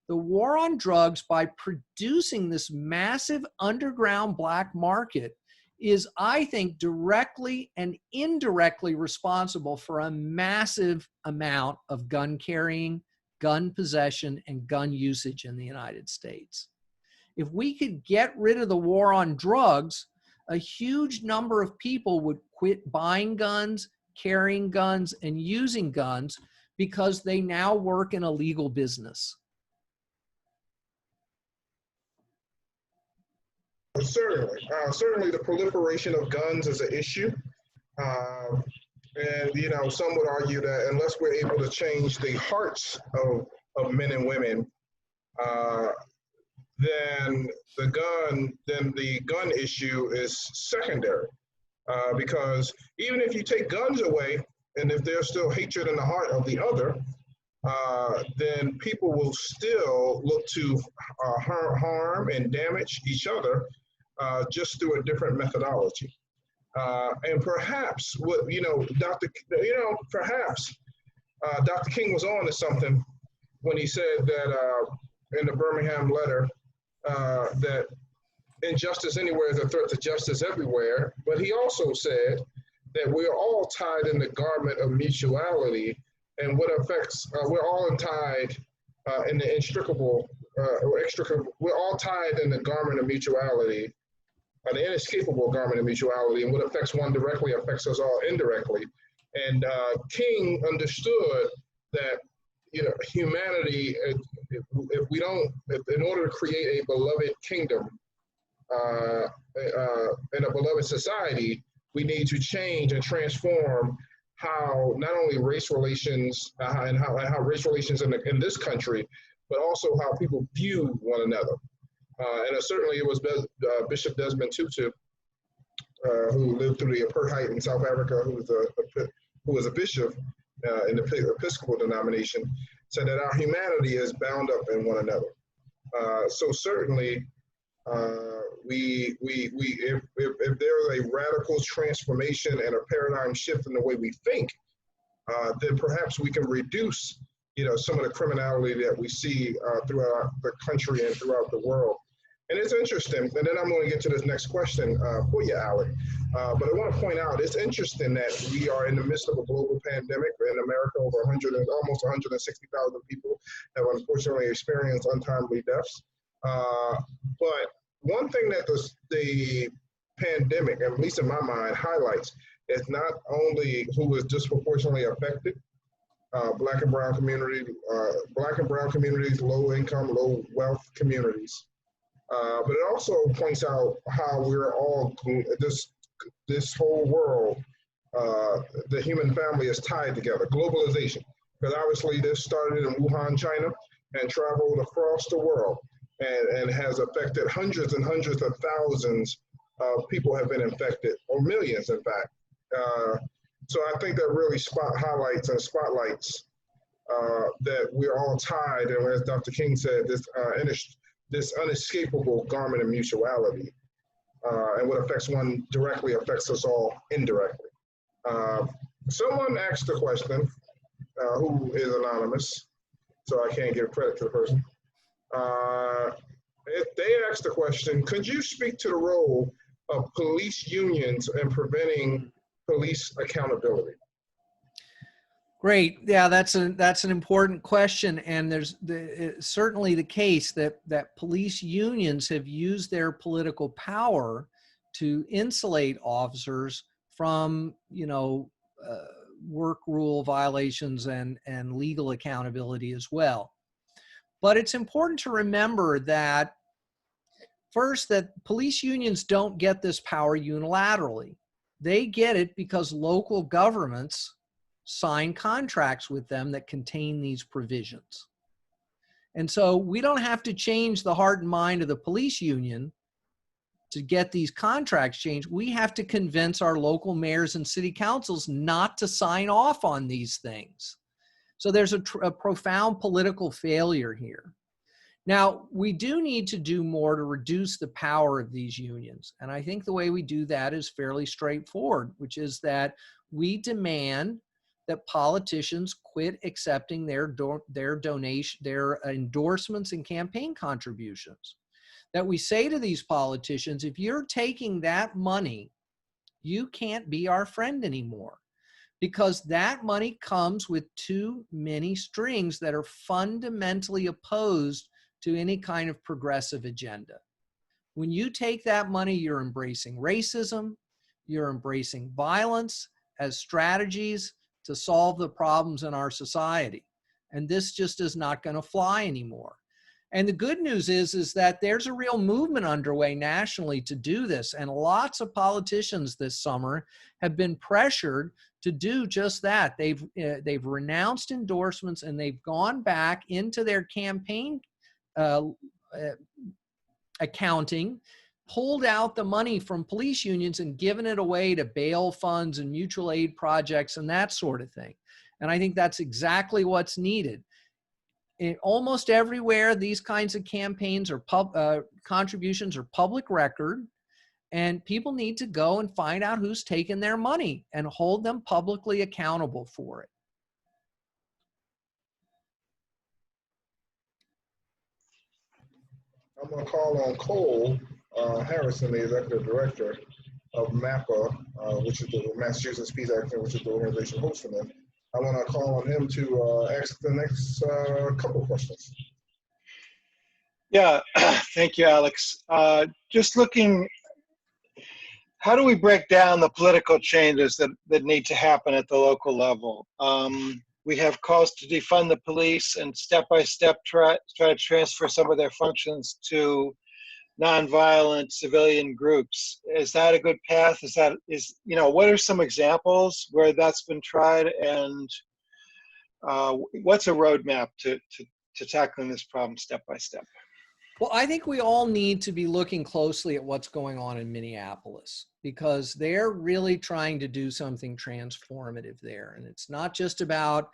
The war on drugs, by producing this massive underground black market, is, I think, directly and indirectly responsible for a massive amount of gun carrying, gun possession, and gun usage in the United States. If we could get rid of the war on drugs, a huge number of people would quit buying guns, carrying guns, and using guns because they now work in a legal business. Certainly the proliferation of guns is an issue. And, you know, some would argue that unless we're able to change the hearts of men and women, then the gun issue is secondary. Because even if you take guns away, and if there's still hatred in the heart of the other, then people will still look to harm and damage each other just through a different methodology. And perhaps what, you know, perhaps Dr. King was on to something when he said that in the Birmingham letter that injustice anywhere is a threat to justice everywhere. But he also said that we're all tied in the garment of mutuality, and what affects, we're all tied in the we're all tied in the garment of mutuality, the inescapable garment of mutuality, and what affects one directly affects us all indirectly. And King understood that, you know, humanity, if in order to create a beloved kingdom and a beloved society, we need to change and transform how not only race relations and how race relations in this country, but also how people view one another. And certainly it was Bishop Desmond Tutu, who lived through the apartheid in South Africa, who was a bishop in the Episcopal denomination, said that our humanity is bound up in one another. So certainly, if there is a radical transformation and a paradigm shift in the way we think, then perhaps we can reduce, you know, some of the criminality that we see throughout the country and throughout the world. And it's interesting, and then I'm going to get to this next question for you, Alex. But I want to point out, it's interesting that we are in the midst of a global pandemic. In America, over almost 160,000 people have unfortunately experienced untimely deaths. But one thing that the pandemic, at least in my mind, highlights is not only who is disproportionately affected, Black and brown communities, low income, low wealth communities. But it also points out how we're all, this whole world, the human family is tied together. Globalization, because obviously this started in Wuhan, China, and traveled across the world, and has affected hundreds and hundreds of thousands of people have been infected, or millions, in fact. So I think that really highlights and spotlights that we're all tied, and as Dr. King said, this unescapable garment of mutuality. And what affects one directly affects us all indirectly. Someone asked a question, who is anonymous, so I can't give credit to the person. If they asked the question, could you speak to the role of police unions in preventing police accountability? Great. Yeah, that's an important question, and it's certainly the case that police unions have used their political power to insulate officers from, work rule violations and legal accountability as well. But it's important to remember that first, that police unions don't get this power unilaterally. They get it because local governments sign contracts with them that contain these provisions. And so we don't have to change the heart and mind of the police union to get these contracts changed. We have to convince our local mayors and city councils not to sign off on these things. So there's a profound political failure here. Now, we do need to do more to reduce the power of these unions. And I think the way we do that is fairly straightforward, which is that we demand that politicians quit accepting their endorsements and campaign contributions. That we say to these politicians, if you're taking that money, you can't be our friend anymore, because that money comes with too many strings that are fundamentally opposed to any kind of progressive agenda. When you take that money, you're embracing racism, you're embracing violence as strategies to solve the problems in our society. And this just is not going to fly anymore. And the good news is that there's a real movement underway nationally to do this. And lots of politicians this summer have been pressured to do just that. They've renounced endorsements, and they've gone back into their campaign accounting, pulled out the money from police unions and given it away to bail funds and mutual aid projects and that sort of thing. And I think that's exactly what's needed. Almost everywhere, these kinds of campaigns or contributions are public record, and people need to go and find out who's taken their money and hold them publicly accountable for it. I'm going to call on Cole Harrison, the executive director of MAPA, which is the Massachusetts Peace Action, which is the organization hosting it. I want to call on him to ask the next couple questions. Yeah, thank you, Alex. Just looking, how do we break down the political changes that need to happen at the local level? We have calls to defund the police and step-by-step try to transfer some of their functions to nonviolent civilian groups. Is that a good path? What are some examples where that's been tried, and what's a roadmap to tackling this problem step by step? Well, I think we all need to be looking closely at what's going on in Minneapolis, because they're really trying to do something transformative there. And it's not just about,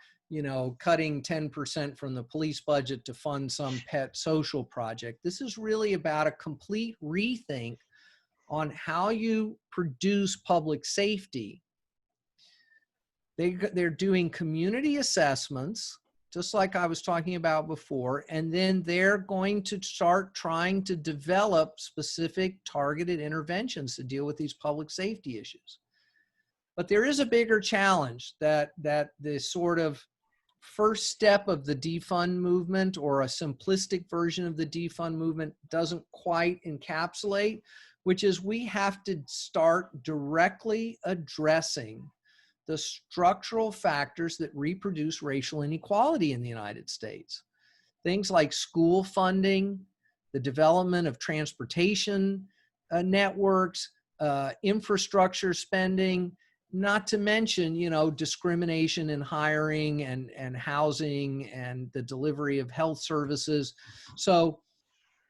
cutting 10% from the police budget to fund some pet social project. This is really about a complete rethink on how you produce public safety. They're doing community assessments, just like I was talking about before, and then they're going to start trying to develop specific targeted interventions to deal with these public safety issues. But there is a bigger challenge that the sort of first step of the defund movement, or a simplistic version of the defund movement, doesn't quite encapsulate, which is we have to start directly addressing the structural factors that reproduce racial inequality in the United States. Things like school funding, the development of transportation networks, infrastructure spending, not to mention, discrimination in hiring and housing and the delivery of health services. So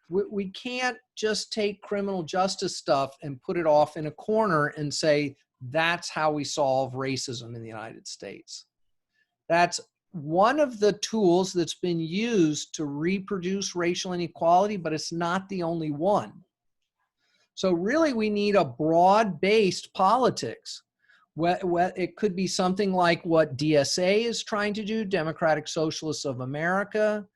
we can't just take criminal justice stuff and put it off in a corner and say, that's how we solve racism in the United States. That's one of the tools that's been used to reproduce racial inequality, but it's not the only one. So really, we need a broad-based politics. It could be something like what DSA is trying to do, Democratic Socialists of America.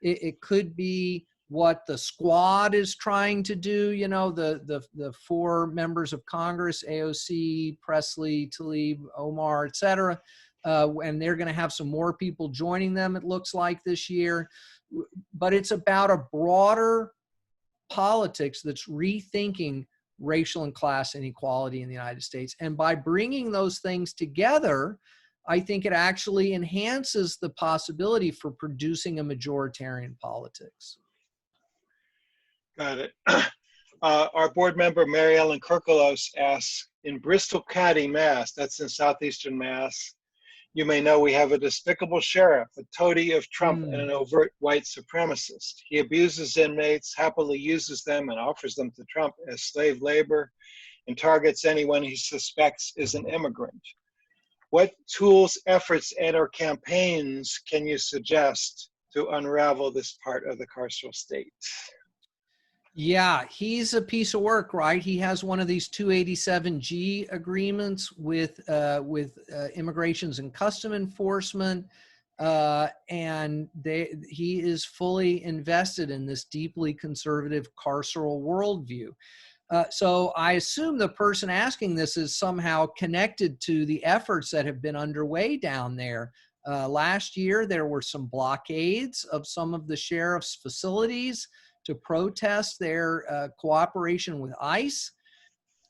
It could be what the Squad is trying to do, you know, the 4 members of Congress, AOC, Presley, Tlaib, Omar, et cetera. And they're going to have some more people joining them, it looks like, this year. But it's about a broader politics that's rethinking racial and class inequality in the United States. And by bringing those things together, I think it actually enhances the possibility for producing a majoritarian politics. Got it. Our board member, Mary Ellen Kirkolos, asks, in Bristol County, Mass., that's in southeastern Mass., you may know we have a despicable sheriff, a toady of Trump and an overt white supremacist. He abuses inmates, happily uses them and offers them to Trump as slave labor, and targets anyone he suspects is an immigrant. What tools, efforts, and/or campaigns can you suggest to unravel this part of the carceral state? Yeah, he's a piece of work, right? He has one of these 287G agreements with Immigrations and Custom Enforcement, and he is fully invested in this deeply conservative carceral worldview. So I assume the person asking this is somehow connected to the efforts that have been underway down there. Last year, there were some blockades of some of the sheriff's facilities to protest their cooperation with ICE.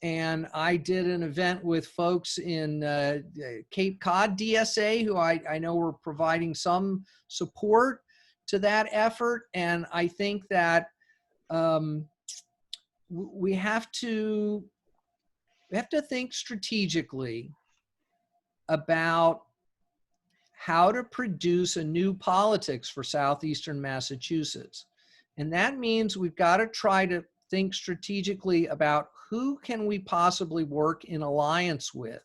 And I did an event with folks in Cape Cod DSA, who I know were providing some support to that effort. And I think that we have to think strategically about how to produce a new politics for southeastern Massachusetts. And that means we've got to try to think strategically about who can we possibly work in alliance with,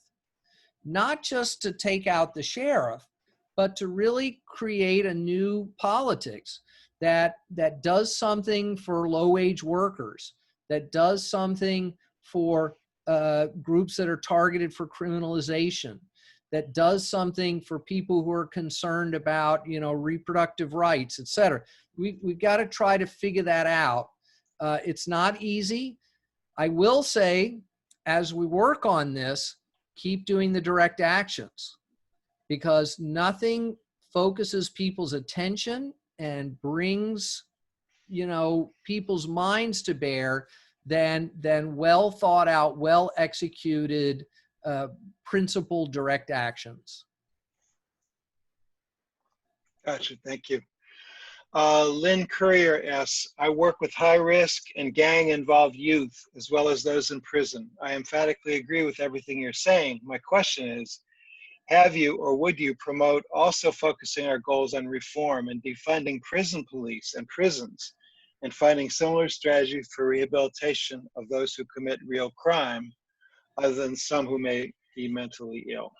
not just to take out the sheriff, but to really create a new politics that does something for low-wage workers, that does something for groups that are targeted for criminalization, that does something for people who are concerned about, you know, reproductive rights, et cetera. We've got to try to figure that out. It's not easy. I will say, as we work on this, keep doing the direct actions, because nothing focuses people's attention and brings, you know, people's minds to bear than well thought out, well executed, principled direct actions. Gotcha, thank you. Lynn Courier asks, I work with high-risk and gang-involved youth, as well as those in prison. I emphatically agree with everything you're saying. My question is, have you or would you promote also focusing our goals on reform and defunding prison police and prisons, and finding similar strategies for rehabilitation of those who commit real crime, other than some who may be mentally ill?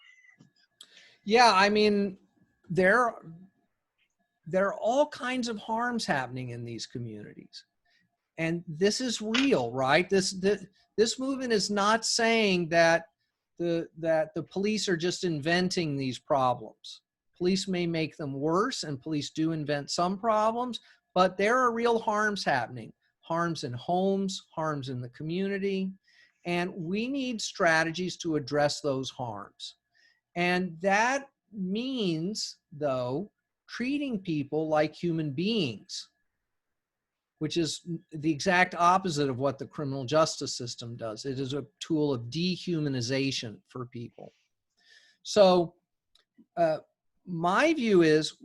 Yeah, I mean, there are all kinds of harms happening in these communities. And this is real, right? This movement is not saying that the police are just inventing these problems. Police may make them worse, and police do invent some problems, but there are real harms happening. Harms in homes, harms in the community, and we need strategies to address those harms. And that means, though, treating people like human beings, which is the exact opposite of what the criminal justice system does. It is a tool of dehumanization for people. So my view is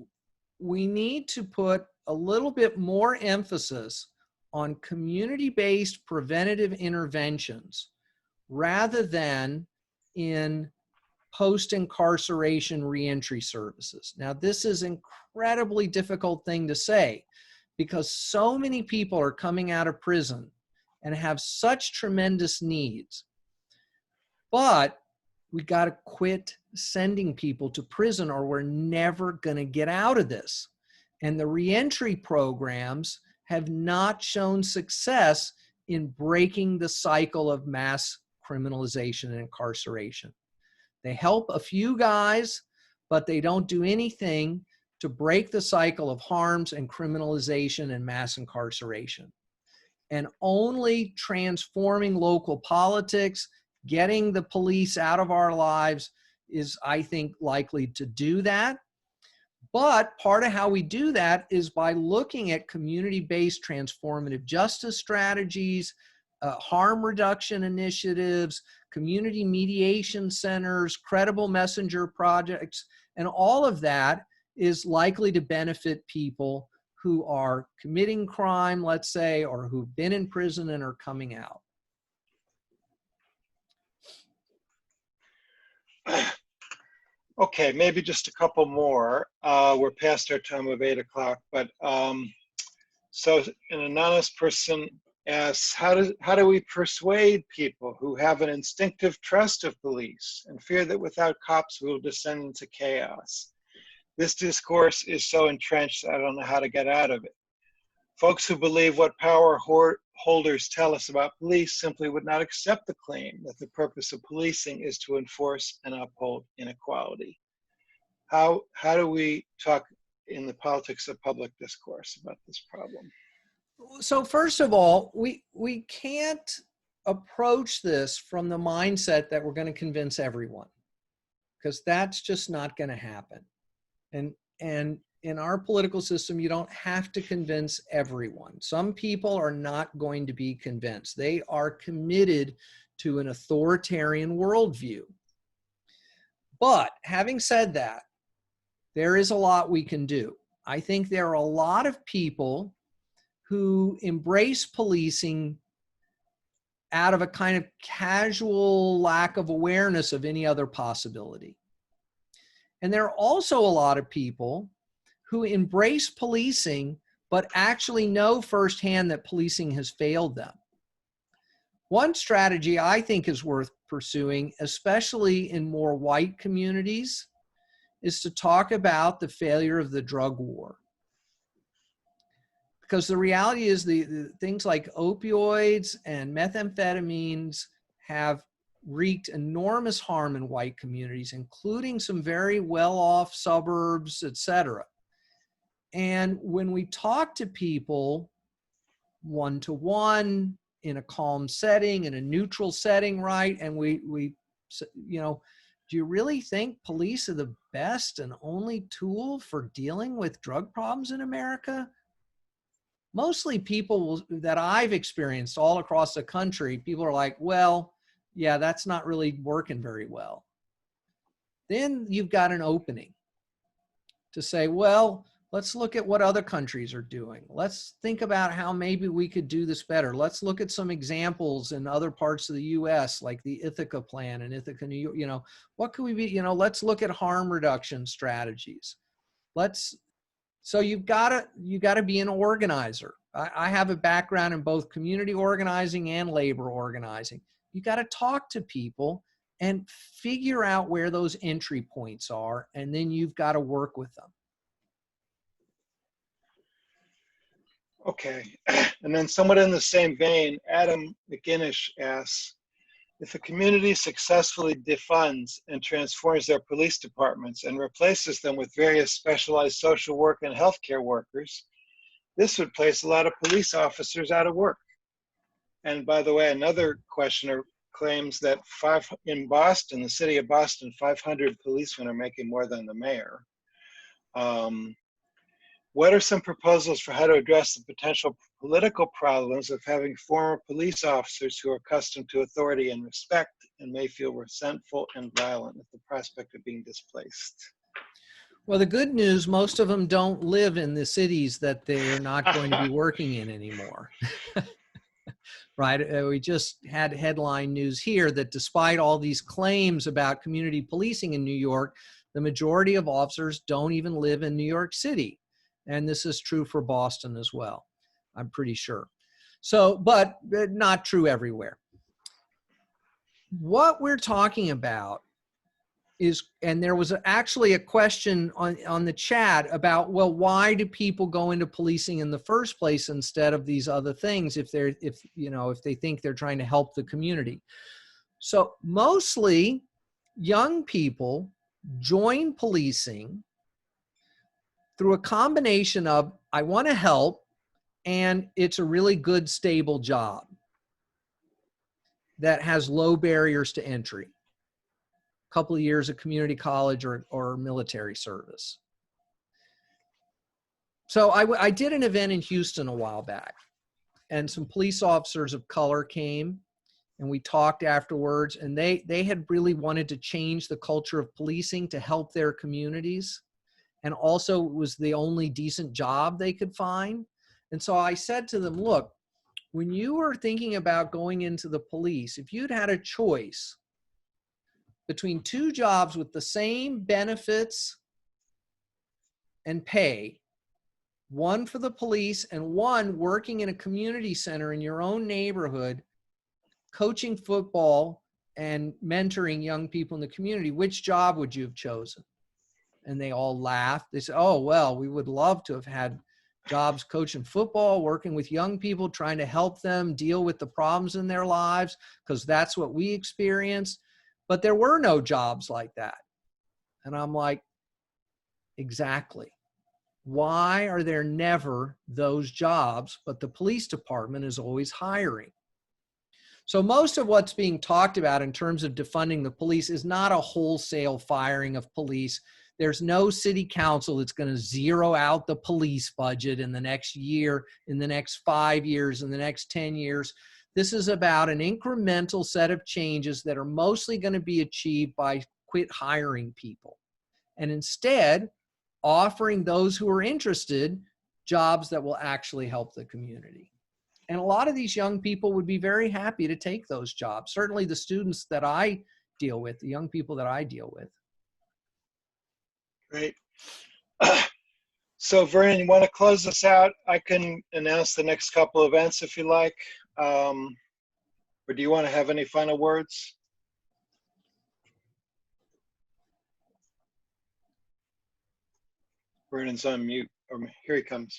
we need to put a little bit more emphasis on community-based preventative interventions rather than in post-incarceration reentry services. Now, this is an incredibly difficult thing to say because so many people are coming out of prison and have such tremendous needs. But We got to quit sending people to prison or we're never going to get out of this. And the reentry programs have not shown success in breaking the cycle of mass criminalization and incarceration. They help a few guys, but they don't do anything to break the cycle of harms and criminalization and mass incarceration. And only transforming local politics, getting the police out of our lives is, I think, likely to do that. But part of how we do that is by looking at community-based transformative justice strategies, harm reduction initiatives, community mediation centers, credible messenger projects, and all of that is likely to benefit people who are committing crime, let's say, or who've been in prison and are coming out. Okay, maybe just a couple more. We're past our time of 8 o'clock, but so an anonymous person asks, how do we persuade people who have an instinctive trust of police and fear that without cops we will descend into chaos? This discourse is so entrenched, I don't know how to get out of it. Folks who believe what power holders tell us about police simply would not accept the claim that the purpose of policing is to enforce and uphold inequality. How do we talk in the politics of public discourse about this problem? So first of all, we can't approach this from the mindset that we're going to convince everyone, because that's just not going to happen. And in our political system, you don't have to convince everyone. Some people are not going to be convinced. They are committed to an authoritarian worldview. But having said that, there is a lot we can do. I think there are a lot of people who embrace policing out of a kind of casual lack of awareness of any other possibility. And there are also a lot of people who embrace policing, but actually know firsthand that policing has failed them. One strategy I think is worth pursuing, especially in more white communities, is to talk about the failure of the drug war. Because the reality is the things like opioids and methamphetamines have wreaked enormous harm in white communities, including some very well-off suburbs, etc. And when we talk to people one-to-one, in a calm setting, in a neutral setting, right? And we you know, do you really think police are the best and only tool for dealing with drug problems in America? Mostly people that I've experienced all across the country, people are like, well, yeah, that's not really working very well. Then you've got an opening to say, well, let's look at what other countries are doing. Let's think about how maybe we could do this better. Let's look at some examples in other parts of the US, like the Ithaca plan and Ithaca, New York. You know, what could we be, you know, let's look at harm reduction strategies. So you gotta be an organizer. I have a background in both community organizing and labor organizing. You gotta talk to people and figure out where those entry points are, and then you've gotta work with them. Okay, and then somewhat in the same vein, Adam McGinnish asks, if a community successfully defunds and transforms their police departments and replaces them with various specialized social work and healthcare workers, this would place a lot of police officers out of work. And by the way, another questioner claims that in Boston, the city of Boston, 500 policemen are making more than the mayor. What are some proposals for how to address the potential political problems of having former police officers who are accustomed to authority and respect and may feel resentful and violent at the prospect of being displaced? Well, the good news, most of them don't live in the cities that they're not going to be working in anymore. Right? We just had headline news here that despite all these claims about community policing in New York, the majority of officers don't even live in New York City. And this is true for Boston as well, I'm pretty sure. So, but not true everywhere. What we're talking about and there was actually a question on the chat about, well, why do people go into policing in the first place instead of these other things if they think they're trying to help the community? So mostly young people join policing through a combination of, I want to help, and it's a really good, stable job that has low barriers to entry. A couple of years of community college or military service. So I did an event in Houston a while back, and some police officers of color came, and we talked afterwards, and they had really wanted to change the culture of policing to help their communities. And also it was the only decent job they could find. And so I said to them, look, when you were thinking about going into the police, if you'd had a choice between two jobs with the same benefits and pay, one for the police and one working in a community center in your own neighborhood, coaching football and mentoring young people in the community, which job would you have chosen? And they all laughed. They said, oh, well, we would love to have had jobs coaching football, working with young people, trying to help them deal with the problems in their lives, because that's what we experienced. But there were no jobs like that. And I'm like, exactly. Why are there never those jobs, but the police department is always hiring? So most of what's being talked about in terms of defunding the police is not a wholesale firing of police. There's no city council that's going to zero out the police budget in the next year, in the next 5 years, in the next 10 years. This is about an incremental set of changes that are mostly going to be achieved by quit hiring people, and instead offering those who are interested jobs that will actually help the community. And a lot of these young people would be very happy to take those jobs. Certainly the students that I deal with, the young people that I deal with. Great. So Vernon, you want to close this out? I can announce the next couple events if you like. Or do you want to have any final words? Vernon's on mute. Or here he comes.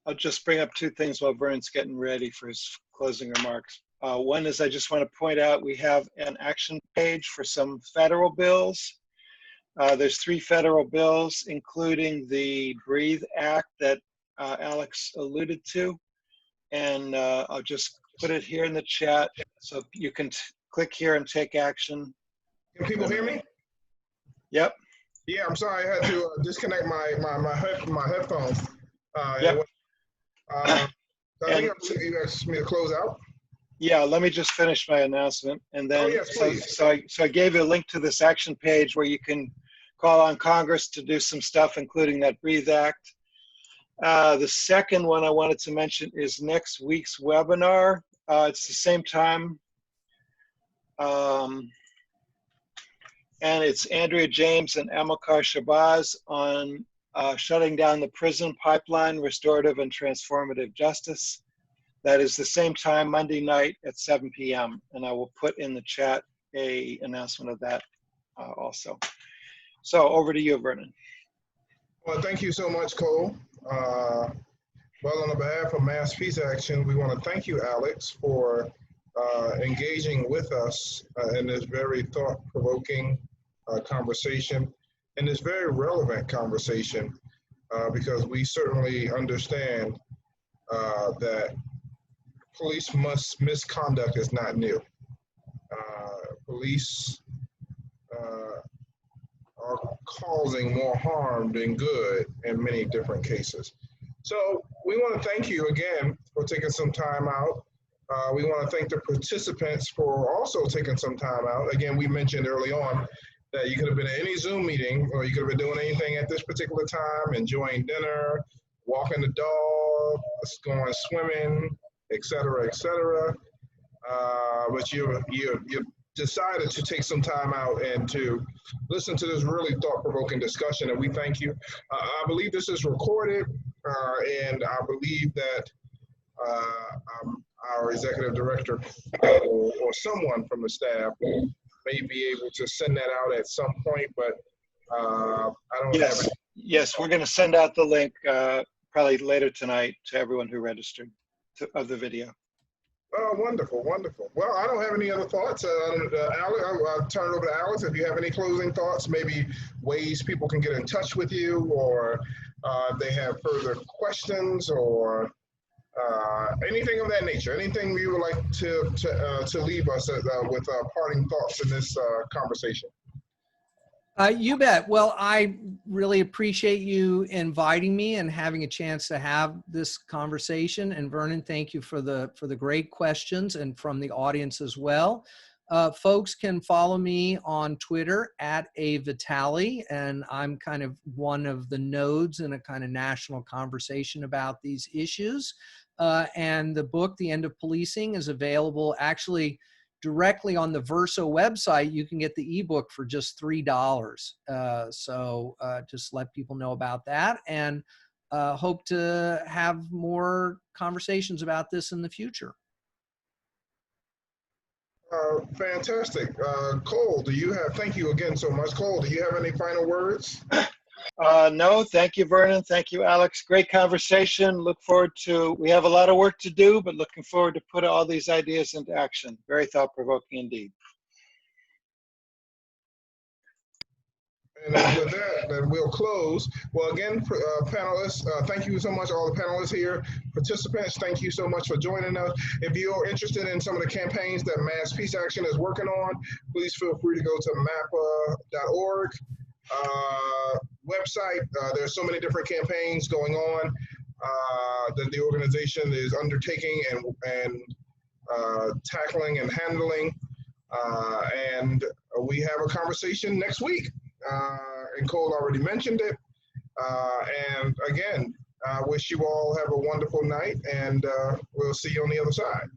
I'll just bring up two things while Vernon's getting ready for his closing remarks. One is I just want to point out we have an action page for some federal bills. There's 3 federal bills, including the Breathe Act that Alex alluded to. And I'll just put it here in the chat so you can click here and take action. Can people hear me? Yep. Yeah, I'm sorry, I had to disconnect my headphones. Yep. I think you asked me to close out. Yeah, let me just finish my announcement, and then yes, please. so I gave you a link to this action page where you can call on Congress to do some stuff, including that Breathe Act. The second one I wanted to mention is next week's webinar. It's the same time, and it's Andrea James and Amilcar Shabazz on shutting down the prison pipeline, restorative and transformative justice. That is the same time, Monday night at 7 p.m. And I will put in the chat an announcement of that also. So over to you, Vernon. Well, thank you so much, Cole. Well, on behalf of Mass Peace Action, we want to thank you, Alex, for engaging with us in this very thought-provoking conversation, and this very relevant conversation, because we certainly understand that police misconduct is not new. Police are causing more harm than good in many different cases. So we want to thank you again for taking some time out. We want to thank the participants for also taking some time out. Again, we mentioned early on that you could have been at any Zoom meeting, or you could have been doing anything at this particular time, enjoying dinner, walking the dog, going swimming, et cetera, et cetera. But you decided to take some time out and to listen to this really thought-provoking discussion, and we thank you. I believe this is recorded. and I believe that our executive director or someone from the staff may be able to send that out at some point, but I don't have Yes, it. yes, we're going to send out the link probably later tonight to everyone who registered of the video. Oh, wonderful, wonderful. Well, I don't have any other thoughts. Alex, I'll turn it over to Alex. If you have any closing thoughts, maybe ways people can get in touch with you, or if they have further questions, or anything of that nature. Anything you would like to leave us with parting thoughts in this conversation. You bet. Well, I really appreciate you inviting me and having a chance to have this conversation. And Vernon, thank you for the great questions, and from the audience as well. Folks can follow me on Twitter at @Vitale, and I'm kind of one of the nodes in a kind of national conversation about these issues. And the book, The End of Policing, is available actually directly on the Verso website. You can get the ebook for just $3. So just let people know about that, and hope to have more conversations about this in the future. Fantastic. Cole, thank you again so much. Cole, do you have any final words? No, thank you, Vernon. Thank you, Alex. Great conversation. Look forward to, we have a lot of work to do, but looking forward to put all these ideas into action. Very thought-provoking indeed. And with that, then we'll close. Well, again, panelists, thank you so much, all the panelists here. Participants, thank you so much for joining us. If you're interested in some of the campaigns that Mass Peace Action is working on, please feel free to go to mappa.org website. There's so many different campaigns going on that the organization is undertaking and tackling and handling. And we have a conversation next week. And Cole already mentioned it. And again, I wish you all have a wonderful night, and we'll see you on the other side.